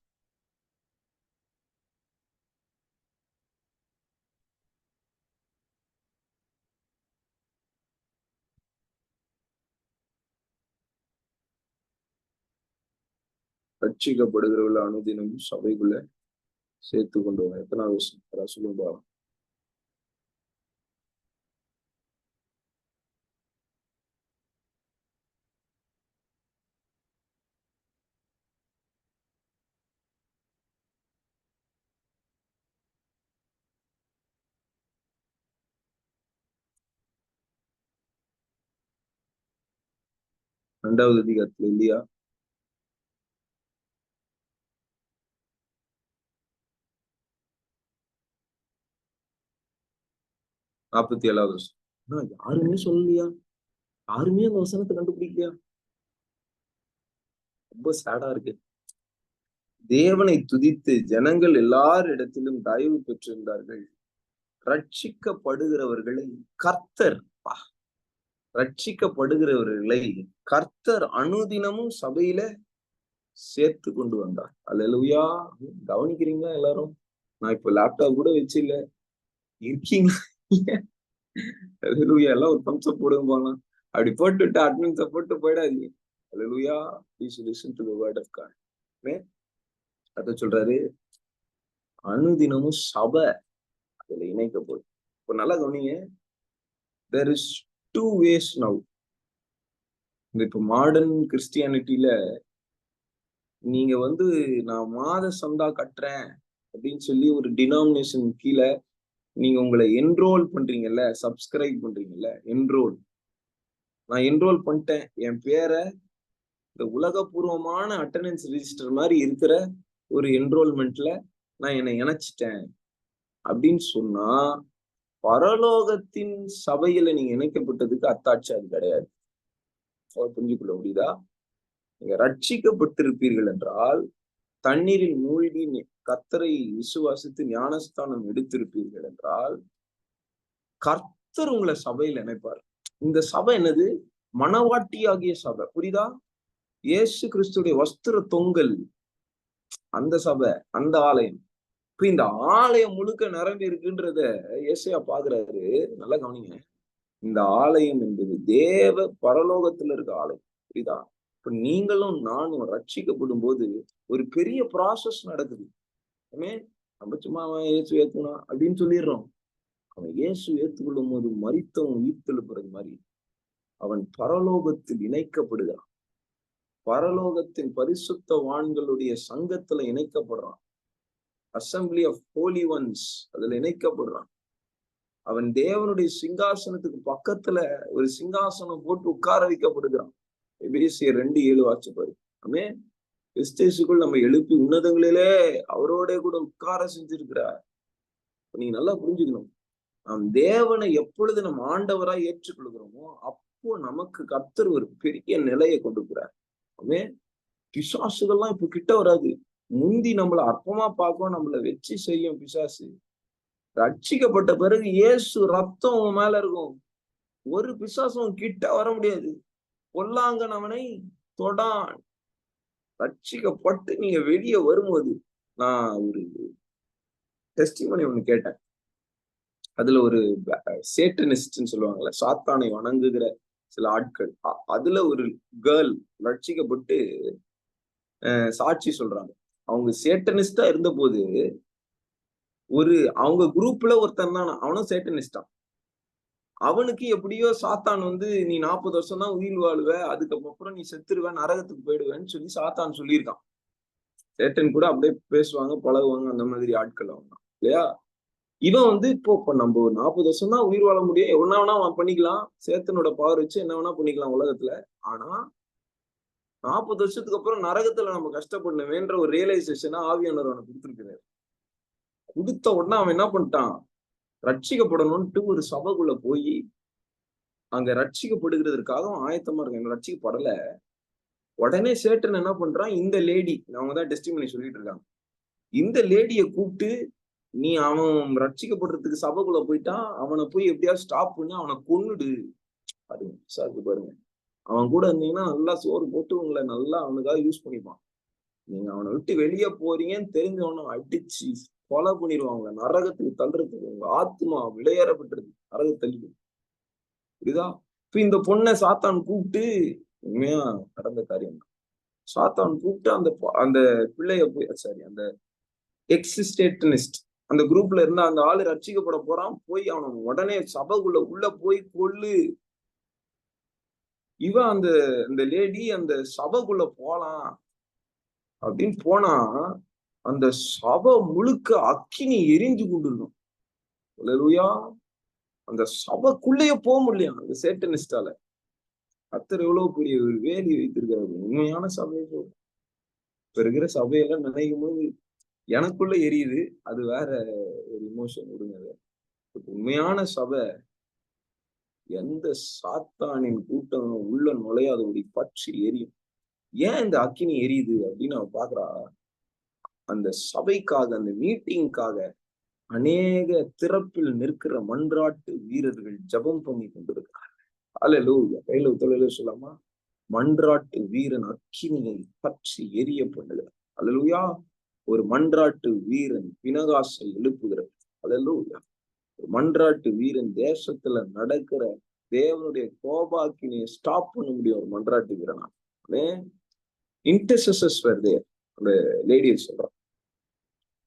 A: ரட்சிக்கப்படுகிறவர்கள் அனுதினமும் சபைக்குள்ள சேர்த்து கொண்டு வர. எத்தனாவது வருஷம் சொல்லுங்க. 2வது அதிகாரத்துல இல்லையா? நாற்பத்தி 7வது வருஷம் யாருமே சொல்லலையா? யாருமே அந்த வசனத்தை கண்டுபிடிக்கலையா? ரொம்ப சேடா இருக்கு. தேவனை துதித்து ஜனங்கள் எல்லாரிடத்திலும் தயவு பெற்றிருந்தார்கள். ரட்சிக்கப்படுகிறவர்களை கர்த்தர் ரட்சிக்கப்படுகிறவர்களை கர்த்தர் அனுதினமும் சபையில சேர்த்து கொண்டு வந்தார். அல்லேலூயா. கவனிக்கிறீங்களா எல்லாரும்? நான் இப்ப லேப்டாப் கூட வச்சு இல்ல இருக்கீங்களா? அல்லேலூயா. எல்லாம் ஒரு தம்ஸ் அப் போடுங்க போகலாம். அப்படி போட்டுட்டு அட்மின்ஸை போட்டு போயிடாதீங்க. அல்லேலூயா. Please listen to the word of God. அத சொல்றாரு, அனுதினமும் சபை அதுல இணைக்கப்படும். இப்ப நல்லா கவனிங்க. there is 2 ways now. இப்ப மாடர்ன் கிறிஸ்டியானிட்டியில நீங்க நான் மாத சந்தா கட்டுறேன் அப்படின்னு சொல்லி ஒரு டினாமினேஷன் கீழே நீங்க உங்களை என்ரோல் பண்றீங்கல்ல, சப்ஸ்கிரைப் பண்றீங்கல்ல, நான் என்ரோல் பண்ணிட்டேன், என் பேரை இந்த உலகபூர்வமான அட்டெண்டன்ஸ் ரிஜிஸ்டர் மாதிரி இருக்கிற ஒரு என்ரோல்மெண்ட்ல நான் என்னை இணைச்சிட்டேன் அப்படின்னு சொன்னா பரலோகத்தின் சபையில நீங்க இணைக்கப்பட்டதுக்கு அத்தாட்சி அது கிடையாது. புரிஞ்சுக்கொள்ள முடியுதா? நீங்க ரட்சிக்கப்பட்டிருப்பீர்கள் என்றால் தண்ணீரில் மூழ்கி கர்த்தரை விசுவாசித்து ஞானஸ்தானம் எடுத்திருப்பீர்கள் என்றால் கர்த்தர் உங்களை சபையில் இணைப்பார். இந்த சபை என்னது? மணவாட்டியாகிய சபை. புரியுதா? இயேசு கிறிஸ்துடைய வஸ்திர தொங்கல் அந்த சபை, அந்த ஆலயம். இப்ப இந்த ஆலயம் முழுக்க நிரம்பி இருக்குன்றத ஏசையா பாக்குறாரு. நல்லா கவனிங்க. இந்த ஆலயம் என்பது தேவ பரலோகத்துல இருக்க ஆலயம். புரியுதா? இப்ப நீங்களும் நானும் ரட்சிக்கப்படும் போது ஒரு பெரிய ப்ராசஸ் நடக்குது. நம்ம சும்மா அவன் இயேசு ஏத்துனா அப்படின்னு சொல்லிடுறோம். அவன் இயேசு ஏற்றுக்கொள்ளும் போது மரித்தவன் உயிர்த்தெழுப்புறது மாதிரி அவன் பரலோகத்தில் இணைக்கப்படுகிறான். பரலோகத்தின் பரிசுத்தவான்களுடைய சங்கத்துல இணைக்கப்படுறான். அசம்பிளி ஆஃப் ஹோலி ஒன்ஸ் அதுல இணைக்கப்படுறான். அவன் தேவனுடைய சிங்காசனத்துக்கு பக்கத்துல ஒரு சிங்காசனம் போட்டு உட்கார வைக்கப்படுகிறான். எபேசியர் 2:7 வாசிச்சு பாரு. ஆமென். கிறிஸ்துவுக்குள் நம்ம எழுப்பி உன்னதங்களிலே அவரோட கூட உட்கார செஞ்சிருக்கிறார். நீங்க நல்லா புரிஞ்சுக்கணும். நாம் தேவனை எப்பொழுது நம்ம ஆண்டவராய் ஏற்றுக்கொள்கிறோமோ அப்போ நமக்கு கர்த்தர் ஒரு பெரிய நிலையை கொண்டுக்கிறார். ஆமென். பிசாசுகள்லாம் இப்ப கிட்ட வராது. முந்தி நம்மள அற்பமா பார்க்கும், நம்மள வச்சு செய்யும் பிசாசு. ரட்சிக்கப்பட்ட பிறகு இயேசு ரத்தம் உன் மேல இருக்கும். ஒரு பிசாசும் கிட்ட வர முடியாது. பொல்லாங்கன் அவனை தொடான். ரட்சிக்கப்பட்டு நீங்க வெளியே வரும்போது நான் ஒரு டெஸ்டிமனி ஒண்ணு கேட்டேன். அதுல ஒரு சேட்டனிஸ்ட்னு சொல்லுவாங்கல்ல, சாத்தானை வணங்குகிற சில ஆட்கள். அதுல ஒரு கேர்ள் ரட்சிக்கப்பட்டு சாட்சி சொல்றாங்க. அவங்க சேட்டனிஸ்டா இருந்த போது அவங்க குரூப்ல ஒருத்தன் தான், அவனும் சேட்டனிஸ்டான். அவனுக்கு எப்படியோ சாத்தான் நீ 40 வருஷம் தான் உயிர் வாழுவ, அதுக்கப்புறம் நீ செத்துருவ, நரகத்துக்கு போயிடுவேன்னு சொல்லி சாத்தான் சொல்லியிருக்கான். சேட்டன் கூட அப்படியே பேசுவாங்க, பழகுவாங்க, அந்த மாதிரி ஆட்கள் அவங்க இல்லையா? இவன் இப்போ நம்ம 40 வருஷம் தான் உயிர் வாழ முடியும், என்ன வேணா பண்ணிக்கலாம், சேத்தனோட பவர் வச்சு என்ன வேணா பண்ணிக்கலாம் உலகத்துல. ஆனா 40 வருஷத்துக்கு அப்புறம் நரகத்துல நம்ம கஷ்டப்படணுமேன்ற ஒரு ரியலைசேஷனா ஆவியானவர் அவனை கொடுத்துருக்கிறாரு. கொடுத்த உடனே அவன் என்ன பண்ணிட்டான்? ரட்சிக்கப்படணும்ட்டு ஒரு சபைக்குள்ள போய் அங்க ரட்சிக்கப்படுகிறதுக்காக ஆயத்தமா இருக்காங்க. ரட்சிக்கப்படல. உடனே சேட்டன் என்ன பண்றான்? இந்த லேடி, அவங்கதான் டெஸ்டிமனி சொல்லிட்டு இருக்காங்க, இந்த லேடியை கூப்பிட்டு நீ அவன் ரட்சிக்கப்படுறதுக்கு சபைக்குள்ள போயிட்டான், அவனை போய் எப்படியாவது ஸ்டாப் பண்ணி அவனை கொன்னுடு. அது பாருங்க. அவன் கூட இருந்தீங்கன்னா நல்லா சோறு போட்டு உங்களை நல்லா அவனுக்காக யூஸ் பண்ணிப்பான். நீங்க அவனை விட்டு வெளியே போறீங்கன்னு தெரிஞ்சவன அடிச்சு கொலை பண்ணிடுவாங்க, நரகத்துக்கு தள்ளுறதுக்கு. உங்க ஆத்மா விளையாடப்பட்டிருக்கு, நரக தள்ளி. புரியுதா? இப்ப இந்த பொண்ணை சாத்தான் கூப்பிட்டு, உண்மையா நடந்த காரியம் தான், சாத்தான் கூப்பிட்டு அந்த அந்த பிள்ளைய போய் அந்த எக்ஸிஸ்டேட்டனிஸ்ட் அந்த குரூப்ல இருந்தா அந்த ஆளு ரட்சிக்கப்பட போறான், போய் அவனை உடனே சபைக்குள்ள உள்ள போய் கொல்லு. இவன் அந்த லேடி அந்த சபைக்குள்ள போலாம் அப்படின்னு போனா அந்த சபை முழுக்க அக்கினி எரிஞ்சு கொண்டிருக்கும். அல்லேலூயா. அந்த சபைக்குள்ளேயே போக முடியல அந்த சேட்டனிஸ்டால. கர்த்தர் எவ்வளவு பெரிய ஒரு வேலி வைத்திருக்காரு. உண்மையான சபையை சொல்றேன். இப்ப இருக்கிற சபையெல்லாம் நினைக்கும் போது எனக்குள்ள எரியுது. அது வேற ஒரு இமோஷன் விடுங்க. உண்மையான சபை எந்த சாத்தானின் கூட்டம் உள்ள நுழையாதபடி பற்றி எரியும். ஏன் இந்த அக்கினி எரியுது அப்படின்னு அவன் பாக்குறா. அந்த சபைக்காக, அந்த மீட்டிங்காக அநேக திறப்பில் நிற்கிற மன்றாட்டு வீரர்கள் ஜபம் பண்ணி கொண்டிருக்கிறார்கள். அல்லேலூயா. கையில தொழில சொல்லாமா, மன்றாட்டு வீரன் அக்கினியை பற்றி எரிய பண்ணுகிறார். அல்லேலூயா. ஒரு மன்றாட்டு வீரன் பினகாசை எழுப்புகிறார். அல்லேலூயா. ஒரு மன்றாட்டு வீரன் தேசத்துல நடக்கிற தேவனுடைய கோபாக்கினியை ஸ்டாப் பண்ண முடியும். ஒரு மன்றாட்டு வீரனா இன்டர்செசர்ஸ் வருது அந்த லேடியை சொல்றான்.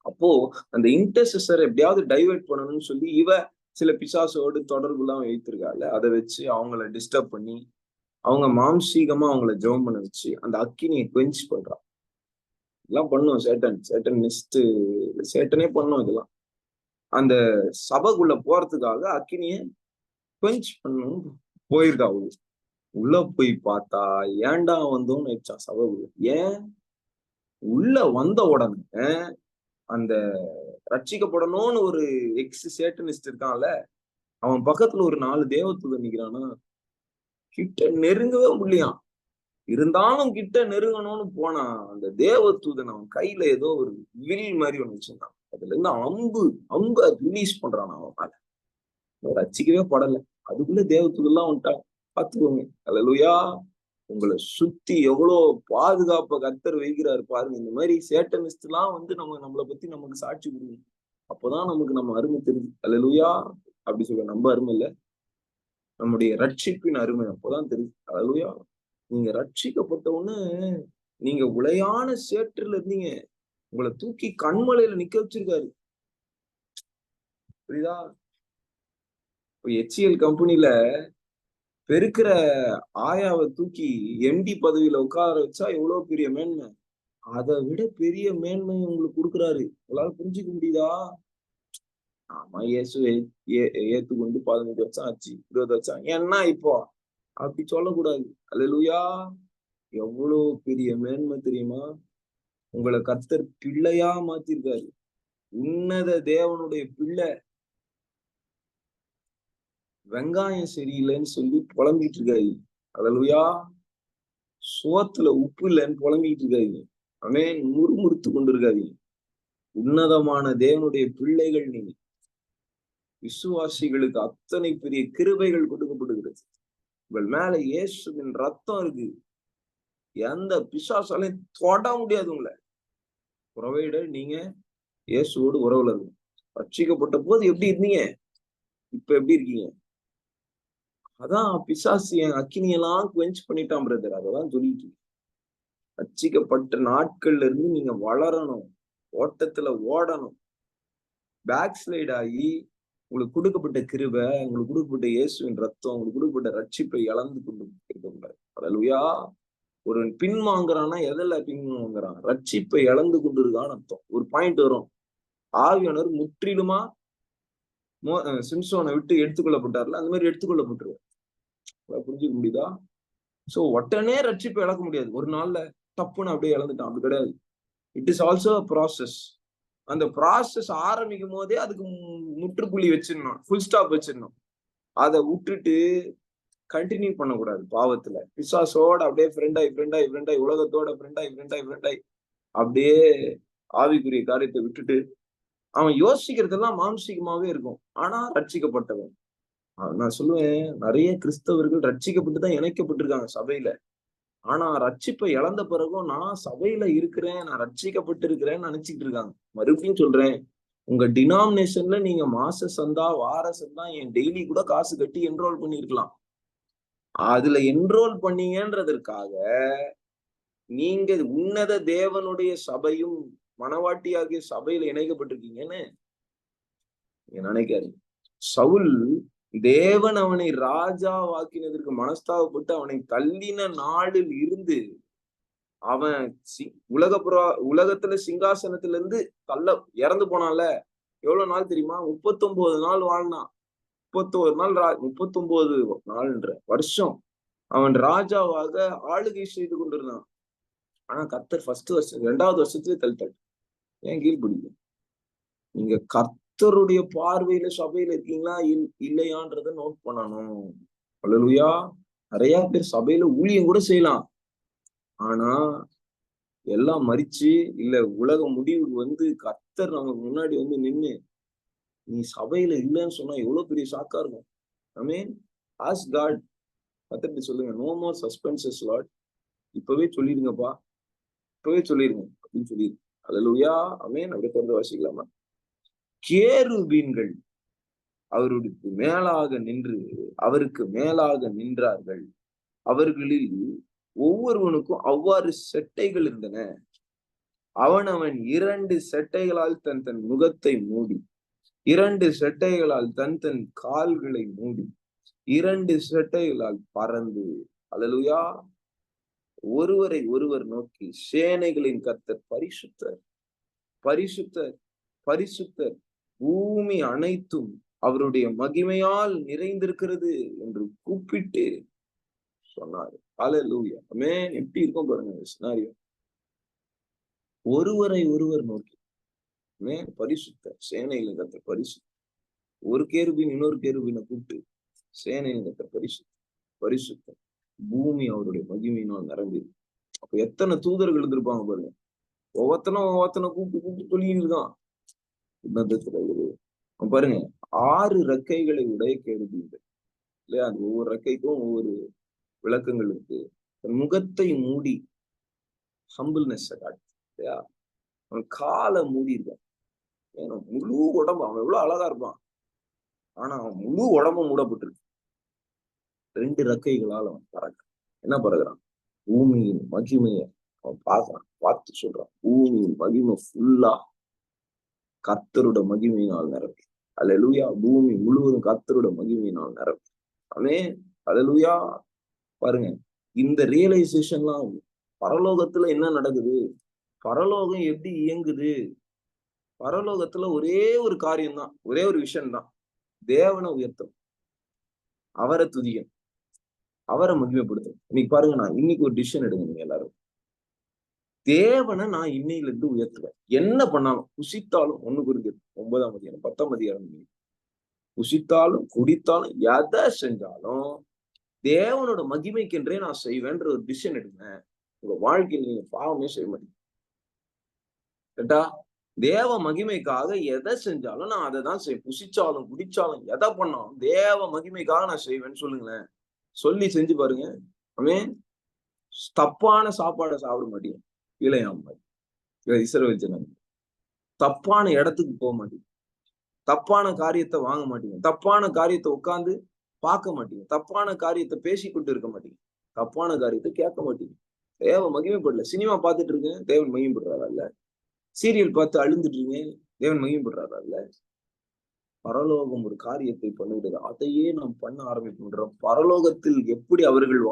A: அப்போ அந்த இன்டர்செசர் எப்படியாவது டைவெர்ட் பண்ணணும்னு சொல்லி இவ சில பிசாசோடு தொடர்பு எல்லாம் வைத்திருக்காள். அதை வச்சு அவங்கள டிஸ்டர்ப் பண்ணி அவங்க மாம்சீகமா அவங்கள ஜெபம் பண்ண வச்சு அந்த அக்கினியை குவென்ச் பண்றான். இதெல்லாம் பண்ணும் சேட்டனே பண்ணும். இதெல்லாம் அந்த சபைக்குள்ள போறதுக்காக அக்கினியை குவென்ச் பண்ணணும் போயிருக்கா. உள்ள போய் பார்த்தா ஏன்டா வந்தோம்னு ஆயிடுச்சா சபைக்குள்ள. ஏன் உள்ள வந்த உடனே அந்த ரட்சிக்கப்படணும்னு ஒரு எக்ஸ் சேட்டனிஸ்ட் இருக்கான்ல, அவன் பக்கத்துல ஒரு 4 தேவதூதன் நிக்கிறானா, கிட்ட நெருங்கவே முடியான். இருந்தாலும் கிட்ட நெருங்கணும்னு போனா அந்த தேவதூதன் அவன் கையில ஏதோ ஒரு வில் மாதிரி ஒண்ணு வச்சிருந்தான். அதுல இருந்து அம்ப ரிலீஸ் பண்றான். அவன் மேல ரட்சிக்கவே படல. அதுக்குள்ள தேவதூதெல்லாம் வந்துட்டாங்க. பாத்துக்கோங்க. அல்லேலூயா. உங்களை சுத்தி எவ்வளவு பாதுகாப்ப கர்த்தர் வைக்கிறாரு பாருங்க. இந்த மாதிரி சேட்டனிஸ்ட் எல்லாம் வந்து நம்மளை பத்தி நமக்கு சாட்சி கொடுக்கணும். அப்பதான் நமக்கு நம்ம அருமை தெரியுது. அல்லேலூயா. அப்படி சொல்ல நம்ம அருமை இல்ல, நம்முடைய ரட்சிப்பின் அருமை அப்பதான் தெரியுது. அல்லேலூயா. நீங்க ரட்சிக்கப்பட்ட உடனே நீங்க உளையான சேற்றுல இருந்தீங்க. உங்களை தூக்கி கண்மலையில நிக்க வச்சிருக்காரு. புரியுதா? இப்போ HCL கம்பெனில பெருக்கிற ஆயாவை தூக்கி MD பதவியில உட்கார வச்சா எவ்வளவு பெரிய மேன்மை. அதை விட பெரிய மேன்மை உங்களுக்கு கொடுக்குறாரு. உங்களால புரிஞ்சுக்க முடியுதா? ஆமா, இயேசுவை ஏத்துக்கொண்டு 15 வருஷம் ஆச்சு, 20 வருஷம் என்ன இப்போ அப்படி சொல்லக்கூடாது. அல்லேலூயா. எவ்வளவு பெரிய மேன்மை தெரியுமா? உங்களை கர்த்தர் பிள்ளையா மாத்திருக்காரு. உன்னத தேவனுடைய பிள்ளை. வெங்காயம் சரியில்லைன்னு சொல்லி புலம்பிட்டு இருக்காரு. அல்லேலூயா. சோத்துல உப்பு இல்லைன்னு புலம்பிட்டு இருக்காரு. அவன் முறுமுறுத்து கொண்டு இருக்காரு. உன்னதமான தேவனுடைய பிள்ளைகள் நீங்க. விசுவாசிகளுக்கு அத்தனை பெரிய கிருபைகள் கொடுக்கப்படுகிறது. உங்கள் மேல இயேசுவின் ரத்தம் இருக்கு. எந்த பிசாசாலையும் தொட முடியாது உங்களை. புறவையிடர் நீங்க இயேசுவோடு உறவுல இருக்கும். ரட்சிக்கப்பட்ட போது எப்படி இருந்தீங்க, இப்ப எப்படி இருக்கீங்க? அதான் பிசாசு என் அக்கினியெல்லாம் குவென்ச் பண்ணிட்டான் பிரதர். அதெல்லாம் சொல்லிட்டு ரட்சிக்கப்பட்ட நாட்கள்ல இருந்து நீங்க வளரணும், ஓட்டத்துல ஓடணும். பேக் ஸ்லைட் ஆகி உங்களுக்கு கொடுக்கப்பட்ட கிருபை, உங்களுக்கு கொடுக்கப்பட்ட இயேசுவின் ரத்தம், உங்களுக்கு கொடுக்கப்பட்ட ரட்சிப்பை இழந்து கொண்டு இருக்கக்கூடாது. அல்லேலூயா. ஒரு பின்வாங்குறான்னா எதில் பின்வாங்குறான்? ரட்சிப்பை இழந்து கொண்டு இருக்கான்னு அர்த்தம். ஒரு பாயிண்ட் வரும், ஆவியானவர் முற்றிலுமா சிம்சோனை விட்டு எடுத்துக்கொள்ளப்பட்டார்ல, அந்த மாதிரி எடுத்துக்கொள்ளப்பட்டுருவார். புரிஞ்சுக்க முடியுதா? சோ உடனே ரட்சிப்பை இழக்க முடியாது. ஒரு நாள்ல தப்புன்னு அப்படியே இழந்துட்டான், அப்படி கிடையாது. It is also process. அந்த ப்ராசஸ் ஆரம்பிக்கும் போதே அதுக்கு முற்றுப்புள்ளி வச்சிடணும், ஃபுல் ஸ்டாப் வச்சிடணும். அதை விட்டுட்டு கண்டினியூ பண்ணக்கூடாது பாவத்துல. பிசாசோட அப்படியே ஃப்ரெண்டாய் உலகத்தோட ஃப்ரெண்டாய் அப்படியே ஆவிக்குரிய காரியத்தை விட்டுட்டு அவன் யோசிக்கிறதெல்லாம் மாம்சீகமாவே இருக்கும். ஆனா ரட்சிக்கப்பட்டவன். நான் சொல்லுவேன், நிறைய கிறிஸ்தவர்கள் ரட்சிக்கப்பட்டுதான் இணைக்கப்பட்டிருக்காங்க சபையில. ஆனா ரட்சிப்பை இழந்த பிறகும் நான் சபையில இருக்கிறேன், நான் ரட்சிக்கப்பட்டு இருக்கிறேன்னு நினைச்சிட்டு இருக்காங்க. மறுபடியும் சொல்றேன், உங்க டினாமினேஷன்ல நீங்க மாச சந்தா வார சந்தா என் டெய்லி கூட காசு கட்டி என்ரோல் பண்ணிருக்கலாம். அதுல என்ரோல் பண்ணீங்கன்றதற்காக நீங்க உன்னத தேவனுடைய சபையும் மனவாட்டியாகிய சபையில இணைக்கப்பட்டிருக்கீங்கன்னு நினைக்காதீங்க. சவுல் தேவன் அவனை ராஜா வாக்கினதற்கு மனஸ்தாபப்பட்டு அவனை தள்ளின நாளில் இருந்து அவன் உலகத்துல சிங்காசனத்துல இருந்து இறந்து போனான்ல. எவ்வளவு நாள் தெரியுமா? 39 நாள் வாழ்னான். 39 நாள்ன்ற வருஷம். அவன் ராஜாவாக ஆளுகை செய்து கொண்டிருந்தான். ஆனா கர்த்தர் ஃபர்ஸ்ட் வருஷம் 2வது வருஷத்துலயே தள்ளிட்டாரு. ஏன் கீழ்ப்படிங்க? நீங்க கர்த்தருடைய பார்வையில சபையில இருக்கீங்களா இல்லையான்றத நோட் பண்ணணும். அல்லேலூயா. நிறைய பேர் சபையில ஊழியம் கூட செய்யலாம். ஆனா எல்லாம் மறிச்சு இல்ல உலக முடிவுக்கு வந்து கர்த்தர் நமக்கு முன்னாடி வந்து நின்னு நீ சபையில இல்லைன்னு சொன்னா எவ்வளவு பெரிய ஷாக்கா இருக்கும். ஐ மீன் ஆஸ்க் காட். கர்த்தர்ட்ட சொல்லுங்க, நோ மோர் சஸ்பென்சஸ் லார்ட். இப்பவே சொல்லிடுங்கப்பா, இப்பவே சொல்லிருங்க அப்படின்னு சொல்லிருங்க. அல்லேலூயா. ஆமென். அப்படியே தொடர்ந்து வாசிக்கலாமா? கேருபீன்கள் அவருக்கு மேலாக நின்றார்கள். அவர்களில் ஒவ்வொருவனுக்கும் அவ்வாறு செட்டைகள் இருந்தன. அவனவன் 2 செட்டைகளால் தன் தன் முகத்தை மூடி, 2 செட்டைகளால் தன் தன் கால்களை மூடி, 2 செட்டைகளால் பறந்து, அல்லேலூயா, ஒருவரை ஒருவர் நோக்கி, சேனைகளின் கர்த்தர் பரிசுத்தர், பரிசுத்தர், பரிசுத்தர், பூமி அனைத்தும் அவருடைய மகிமையால் நிறைந்திருக்கிறது என்று கூப்பிட்டு சொன்னாரு. அல்லேலூயா. ஆமென். எப்படி இருக்கும் பாருங்க சினாரியோ. ஒருவரை ஒருவர் நோக்கி, ஆமென், பரிசுத்தர், சேனைகளின் கர்த்தர் பரிசுத்தர். ஒரு கேருபீன் இன்னொரு கேருபீனை கூப்பிட்டு, சேனைகளின் கர்த்தர் பரிசுத்தர், பரிசுத்தர், பூமி அவருடைய மகிமையினால் நிரம்பி. அப்ப எத்தனை தூதர்கள் இருந்திருப்பாங்க பாருங்க. ஒவ்வொருத்தனை கூப்பிட்டு கூப்பிட்டு சொல்லிட்டு இருக்கான். பாருங்க, 6 ரெக்கைகளை உடைய கேருபீன்கள் இல்லையா? அது ஒவ்வொரு ரெக்கைக்கும் ஒவ்வொரு விளக்கங்கள் இருக்கு. முகத்தை மூடி ஹம்பிள்னஸ் காட்டு இல்லையா? அவன் காலை மூடி இருக்கான். ஏன்னா முழு உடம்பு, அவன் எவ்வளவு அழகா இருப்பான். ஆனா அவன் முழு உடம்பு மூடப்பட்டிருக்கு. 2 ரெக்கைகளால் அவன் பறக்கிறான். என்ன பறக்கிறான்? பூமியின் மகிமையை அவன் பார்த்து சொல்றான். பூமியின் மகிமை ஃபுல்லா கர்த்தரோட மகிமையினால் நிரப்பி. அல்லேலூயா. பூமி முழுவதும் கர்த்தரோட மகிமையினால் நிரப்பி. ஆமென். அல்லேலூயா. பாருங்க, இந்த ரியலைசேஷன்லாம் பரலோகத்துல என்ன நடக்குது? பரலோகம் எப்படி இயங்குது? பரலோகத்துல ஒரே ஒரு காரியம் தான், ஒரே ஒரு விஷயம் தான். தேவனை உயர்த்தும், அவரை துதிக்கணும், அவரை மகிமைப்படுத்தும். இன்னைக்கு பாருங்க, நான் இன்னைக்கு ஒரு டிசிஷன் எடுங்க நீங்க எல்லாரும். தேவனை நான் இன்னையில இருந்து உயர்த்துவேன். என்ன பண்ணாலும், புசித்தாலும், 1 Corinthians 9ஆம் அதிகாரம் 10ஆம் அதிகாரம், புசித்தாலும் குடித்தாலும் எதை செஞ்சாலும் தேவனோட மகிமைக்கென்றே நான் செய்வேன்ற ஒரு டிசிஷன் எடுங்க. உங்க வாழ்க்கையில் நீங்க பாவமே செய்ய மாட்டீங்க. கேட்டா, தேவ மகிமைக்காக எதை செஞ்சாலும் நான் அதை தான் செய்வேன். புசிச்சாலும் குடிச்சாலும் எதை பண்ணாலும் தேவ மகிமைக்காக நான் செய்வேன்னு சொல்லுங்களேன். சொல்லி செஞ்சு பாருங்க. ஆமென். தப்பான சாப்பாடை சாப்பிட மாட்டீங்க. இல்லையாம இஸ்ரவேல் ஜனங்க தப்பான இடத்துக்கு போக மாட்டீங்க. தப்பான காரியத்தை வாங்க மாட்டீங்க. தப்பான காரியத்தை உட்கார்ந்து பார்க்க மாட்டீங்க. தப்பான காரியத்தை பேசிக்கொண்டு இருக்க மாட்டீங்க. தப்பான காரியத்தை கேட்க மாட்டீங்க. தேவ மகிமைப்படல. சினிமா பார்த்துட்டு இருக்கேன், தேவன் மகிமைப்படுறாரா இல்ல? சீரியல் பார்த்து அழுந்துட்டு இருக்கீங்க, தேவன் மகிமைப்படுறாரா இல்ல? பரலோகம் ஒரு காரியத்தை பண்ணுகிறது, அதையே நாம் பண்ண ஆரம்பிக்கின்றோம். பரலோகத்தில் எப்படி அவர்கள்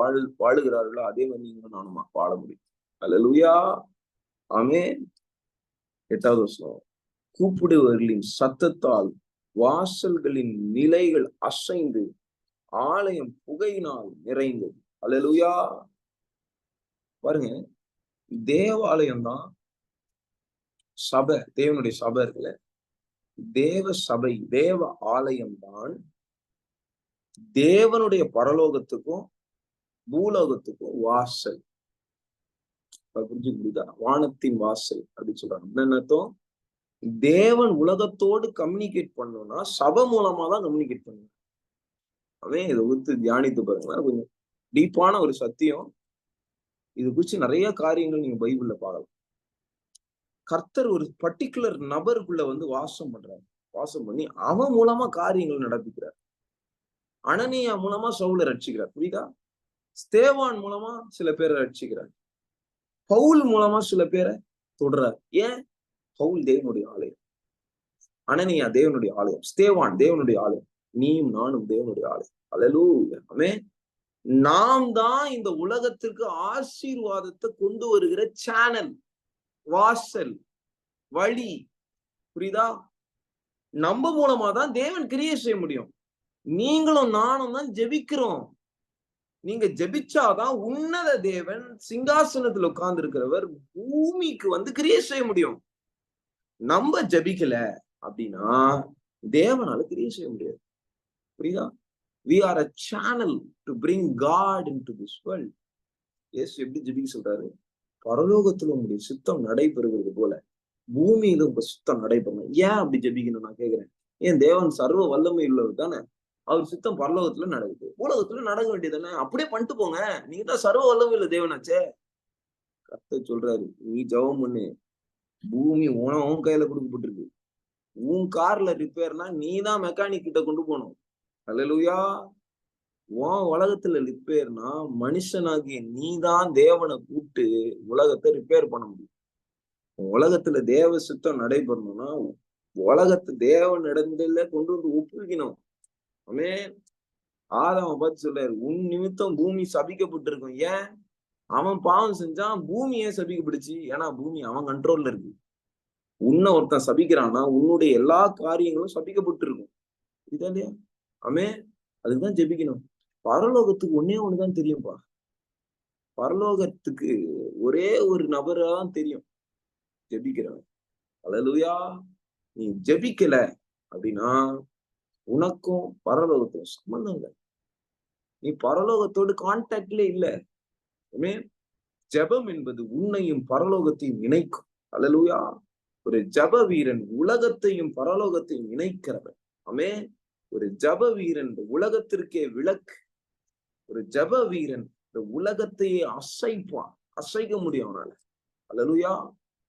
A: வாழுகிறார்களோ அதே மாதிரி நீங்களும் நானும் வாழ முடியும். அல்லேலூயா. ஆமென். 8வது வசனம். கூப்பிடுவர்களின் சத்தத்தால் வாசல்களின் நிலைகள் அசைந்து ஆலயம் புகையினால் நிறைந்தது. அல்லேலூயா. பாருங்க, தேவாலயம் தான் சபை, தேவனுடைய சபை இருக்குல்ல, தேவ சபை, தேவ ஆலயம் தான் தேவனுடைய பரலோகத்துக்கும் பூலோகத்துக்கும் வாசல். புரிஞ்சுக்க முடியுதா? வானத்தின் வாசல் அப்படின்னு சொல்றாங்க. என்ன அர்த்தம்? தேவன் உலகத்தோடு கம்யூனிகேட் பண்ணணும்னா சபை மூலமா தான் கம்யூனிகேட் பண்ணணும். அவன் இதை ஒத்து தியானித்து பாருங்க. கொஞ்சம் டீப்பான ஒரு சத்தியம். இது குறிச்சு நிறைய காரியங்கள் நீங்க பைபிள்ல பார்க்கலாம். கர்த்தர் ஒரு பர்டிகுலர் நபருக்குள்ள வந்து வாசம் பண்றாரு. வாசம் பண்ணி அவன் மூலமா காரியங்கள் நடப்பிக்கிறார். அனனியா மூலமா சவுலை ரட்சிக்கிறார். புரியுதா? ஸ்தேவான் மூலமா சில பேரை ரட்சிக்கிறார். பவுல் மூலமா சில பேரை தொடுறார். ஏன்? பவுல் தேவனுடைய ஆலயம், அனனியா தேவனுடைய ஆலயம், ஸ்தேவான் தேவனுடைய ஆலயம், நீயும் நானும் தேவனுடைய ஆலயம். அல்லேலூயா. ஆமென். நாம் தான் இந்த உலகத்திற்கு ஆசீர்வாதத்தை கொண்டு வருகிற சேனல், வாசல், வழி. புரியுதா? நம்ம மூலமா தான் தேவன் கிரியை செய்ய முடியும். நீங்களும் நானும் தான் ஜெபிக்கிறோம். நீங்க ஜெபிச்சாதான் உன்னத தேவன் சிங்காசனத்துல உட்கார்ந்து இருக்கிறவர் பூமிக்கு வந்து கிரியை செய்ய முடியும். நம்ம ஜெபிக்கல அப்படின்னா தேவனால கிரியை செய்ய முடியாது. புரியுதா? we are a channel to bring God into this world. இயேசு எப்படி ஜெபிக்க சொல்றாரு? பரலோகத்துல உங்களுடைய சித்தம் நடைபெறுகிறது போல பூமியில உங்க சித்தம் நடைபெறணும். ஏன் அப்படி ஜெபிக்கணும் நான் கேக்குறேன். ஏன் தேவன் சர்வ வல்லமை உள்ளவர் தானே. அவர் சித்தம் பரலோகத்துல நடக்குது, உலகத்துல நடக்க வேண்டியதானே. அப்படியே பண்ணிட்டு போங்க, நீங்க தான் சர்வ வல்லமை உள்ள தேவனாச்சே. கர்த்தர் சொல்றாரு, நீ ஜெபம் பண்ணு, பூமி உன் கையில கொடுக்கப்பட்டிருக்கு. உன் கார்ல ரிப்பேர்னா நீ தான் மெக்கானிக் கிட்ட கொண்டு போகணும். அல்லேலூயா. உன் உலகத்துல ரிப்பேர்னா மனுஷனாகிய நீ தான் தேவனை கூப்பிட்டு உலகத்தை ரிப்பேர் பண்ண முடியும். உலகத்துல தேவ சித்தம் நடைபெறணும்னா உலகத்தை தேவன் இடத்துல கொண்டு வந்து ஒப்புவிக்கணும். ஆமென். ஆதாம பார்த்து சொல்றாரு, உன் நிமித்தம் பூமி சபிக்கப்பட்டிருக்கும். ஏன்? அவன் பாவம் செஞ்சான், பூமி ஏன் சபிக்கப்படுச்சு? ஏன்னா பூமி அவன் கண்ட்ரோல்ல இருக்கு. உன்னை ஒருத்தன் சபிக்கிறான்னா உன்னுடைய எல்லா காரியங்களும் சபிக்கப்பட்டு இருக்கும். இதா இல்லையா? ஆமென். அதுக்குதான் ஜெபிக்கணும். பரலோகத்துக்கு ஒன்னே ஒண்ணுதான் தெரியும்பா. பரலோகத்துக்கு ஒரே ஒரு நபராதான் தெரியும், ஜெபிக்கிறவன். அல்லேலூயா. நீ ஜெபிக்கல அப்படின்னா உனக்கும் பரலோகத்துக்கும் சம்பந்தம் இல்லை. நீ பரலோகத்தோடு கான்டாக்ட்ல இல்ல. ஜெபம் என்பது உன்னையும் பரலோகத்தையும் இணைக்கும். அல்லேலூயா. ஒரு ஜெப வீரன் உலகத்தையும் பரலோகத்தையும் இணைக்கிறவன். ஆமென். ஒரு ஜெப வீரன் உலகத்திற்கே விளக்கு. ஒரு ஜெப வீரன் இந்த உலகத்தையே அசைப்பான், அசைக்க முடியும் அவனால. அல்லேலூயா.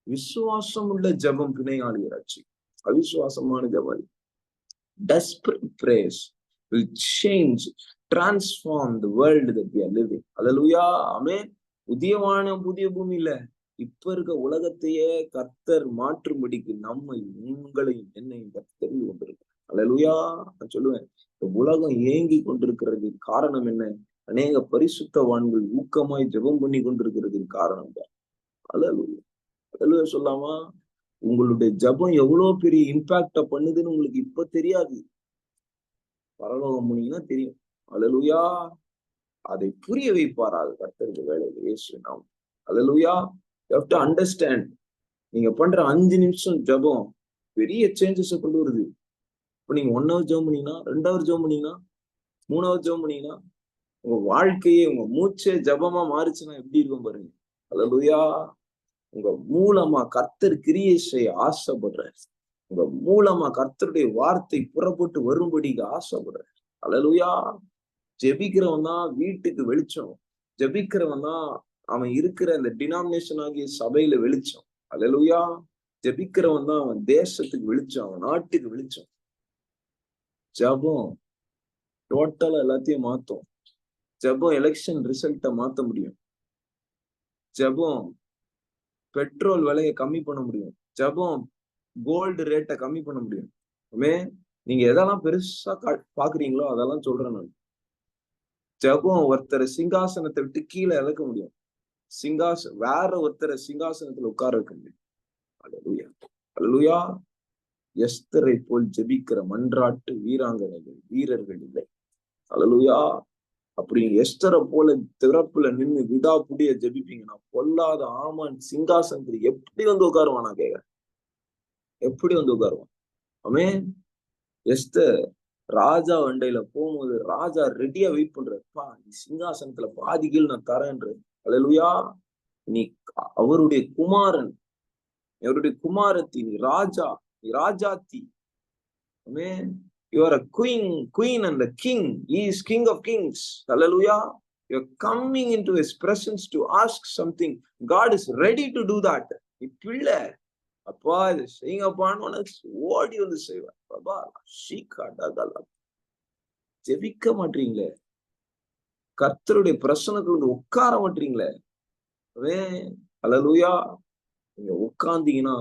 A: விசுவாசம் உள்ள ஜெபம் பிணையாளியராச்சு, அவிசுவாசமான ஜெபம் desperate prayers will change, transform the world that we are living. Hallelujah. ஆமென். புதிய பூமி இல்ல, இப்ப இருக்க உலகத்தையே கர்த்தர் மாற்றும்படிக்கு நம்மை உங்களையும் என்னையும் கர்த்தர் தெரிந்து கொண்டிருக்கிறார். அல்லேலூயா. நான் சொல்லுவேன், உலகம் ஏங்கி கொண்டிருக்கிறது காரணம் என்ன? அநேக பரிசுத்தவான்கள் ஊக்கமாய் ஜெபம் பண்ணி கொண்டிருக்கிறதுக்கு காரணம் தான். அல்லேலூயா. அல்லேலூயா சொல்லாமா? உங்களுடைய ஜெபம் எவ்வளவு பெரிய இம்பாக்ட பண்ணுதுன்னு உங்களுக்கு இப்ப தெரியாது, பரலோகம் போனீங்கன்னா தெரியும். அல்லேலூயா. அதை புரிய வைப்பாராக கர்த்தருக்கு வேலையில இயேசு நாமம். அல்லேலூயா. you have to understand, நீங்க பண்ற 5 நிமிஷம் ஜெபம் பெரிய சேஞ்சஸ் கொண்டு வருது. இப்ப நீங்க 1 hour ஜெபம் பண்ணீங்கன்னா, 2 hour ஜெபம் பண்ணீங்கன்னா, 3 hour ஜெபம் பண்ணீங்கன்னா, உங்க வாழ்க்கையே உங்க மூச்சே ஜெபமா மாறுச்சுன்னா எப்படி இருக்கும் பாருங்க. அல்லேலூயா. உங்க மூலமா கர்த்தர் கிரியை செய்ய ஆசைப்படுறார். உங்க மூலமா கர்த்தருடைய வார்த்தை புறப்பட்டு வரும்படி ஆசைப்படுறார். அல்லேலூயா. ஜெபிக்கிறவன் தான் வீட்டுக்கு வெளிச்சம். ஜெபிக்கிறவன் தான் அவன் இருக்கிற அந்த டினாமினேஷன் ஆகிய சபையில வெளிச்சம். அல்லேலூயா. ஜெபிக்கிறவன் தான் அவன் தேசத்துக்கு வெளிச்சம், அவன் நாட்டுக்கு வெளிச்சம். ஜெபம் டோட்டலா எல்லாத்தையும் மாத்தும். ஜெபம் எலெக்ஷன் ரிசல்ட்டை மாத்த முடியும். ஜெபம் பெட்ரோல் விலையை கம்மி பண்ண முடியும். ஜெபம் கோல்டு ரேட்டை கம்மி பண்ண முடியும். நீங்க எதெல்லாம் பெருசா பாக்குறீங்களோ அதெல்லாம் சொல்றேன் நான். ஜெபம் ஒருத்தரை சிங்காசனத்தை விட்டு கீழே இறக்க முடியும். வேற ஒருத்தரை சிங்காசனத்துல உட்கார வைக்க முடியும். அல்லேலூயா. அல்லேலூயா. எஸ்தரை போல் ஜெபிக்கிற மன்றாட்டு வீராங்கனைகள் வீரர்கள் இல்லை. அல்லேலூயா. அப்படி எஸ்தரை போல திறப்புல நின்று விடாப்புடிய ஜெபிப்பீங்கன்னா பொல்லாத ஆமான் சிங்காசனத்துல எப்படி வந்து உட்காருவான்? நான் கேக்குறேன், எப்படி வந்து உட்காருவான்? ஆமென். எஸ்தர் ராஜா வண்டையில போகும்போது ராஜா ரெடியா வெயிட் பண்றப்பா, நீ சிங்காசனத்துல பாதிகள் நான் தரேன்ற. அல்லேலூயா. நீ அவருடைய குமாரன், அவருடைய குமாரத்தி, நீ ராஜா, நீ ராஜாத்தி. ஆமென். You are a queen and the king. He is king of kings. Hallelujah. You are coming into his presence to ask something. God is ready to do that. இப்ப அப்பா இது செய்யுங்கப்பான்னு ஓடி வந்து செய்வார். பாபா ஷீகாடா. ஜெபிக்க மாட்டீங்களே, கர்த்தருடைய பிரசன்னத்துல வந்து உட்கார மாட்டீங்களே. அல்லேலூயா. நீங்க உட்கார்ந்தீங்கன்னா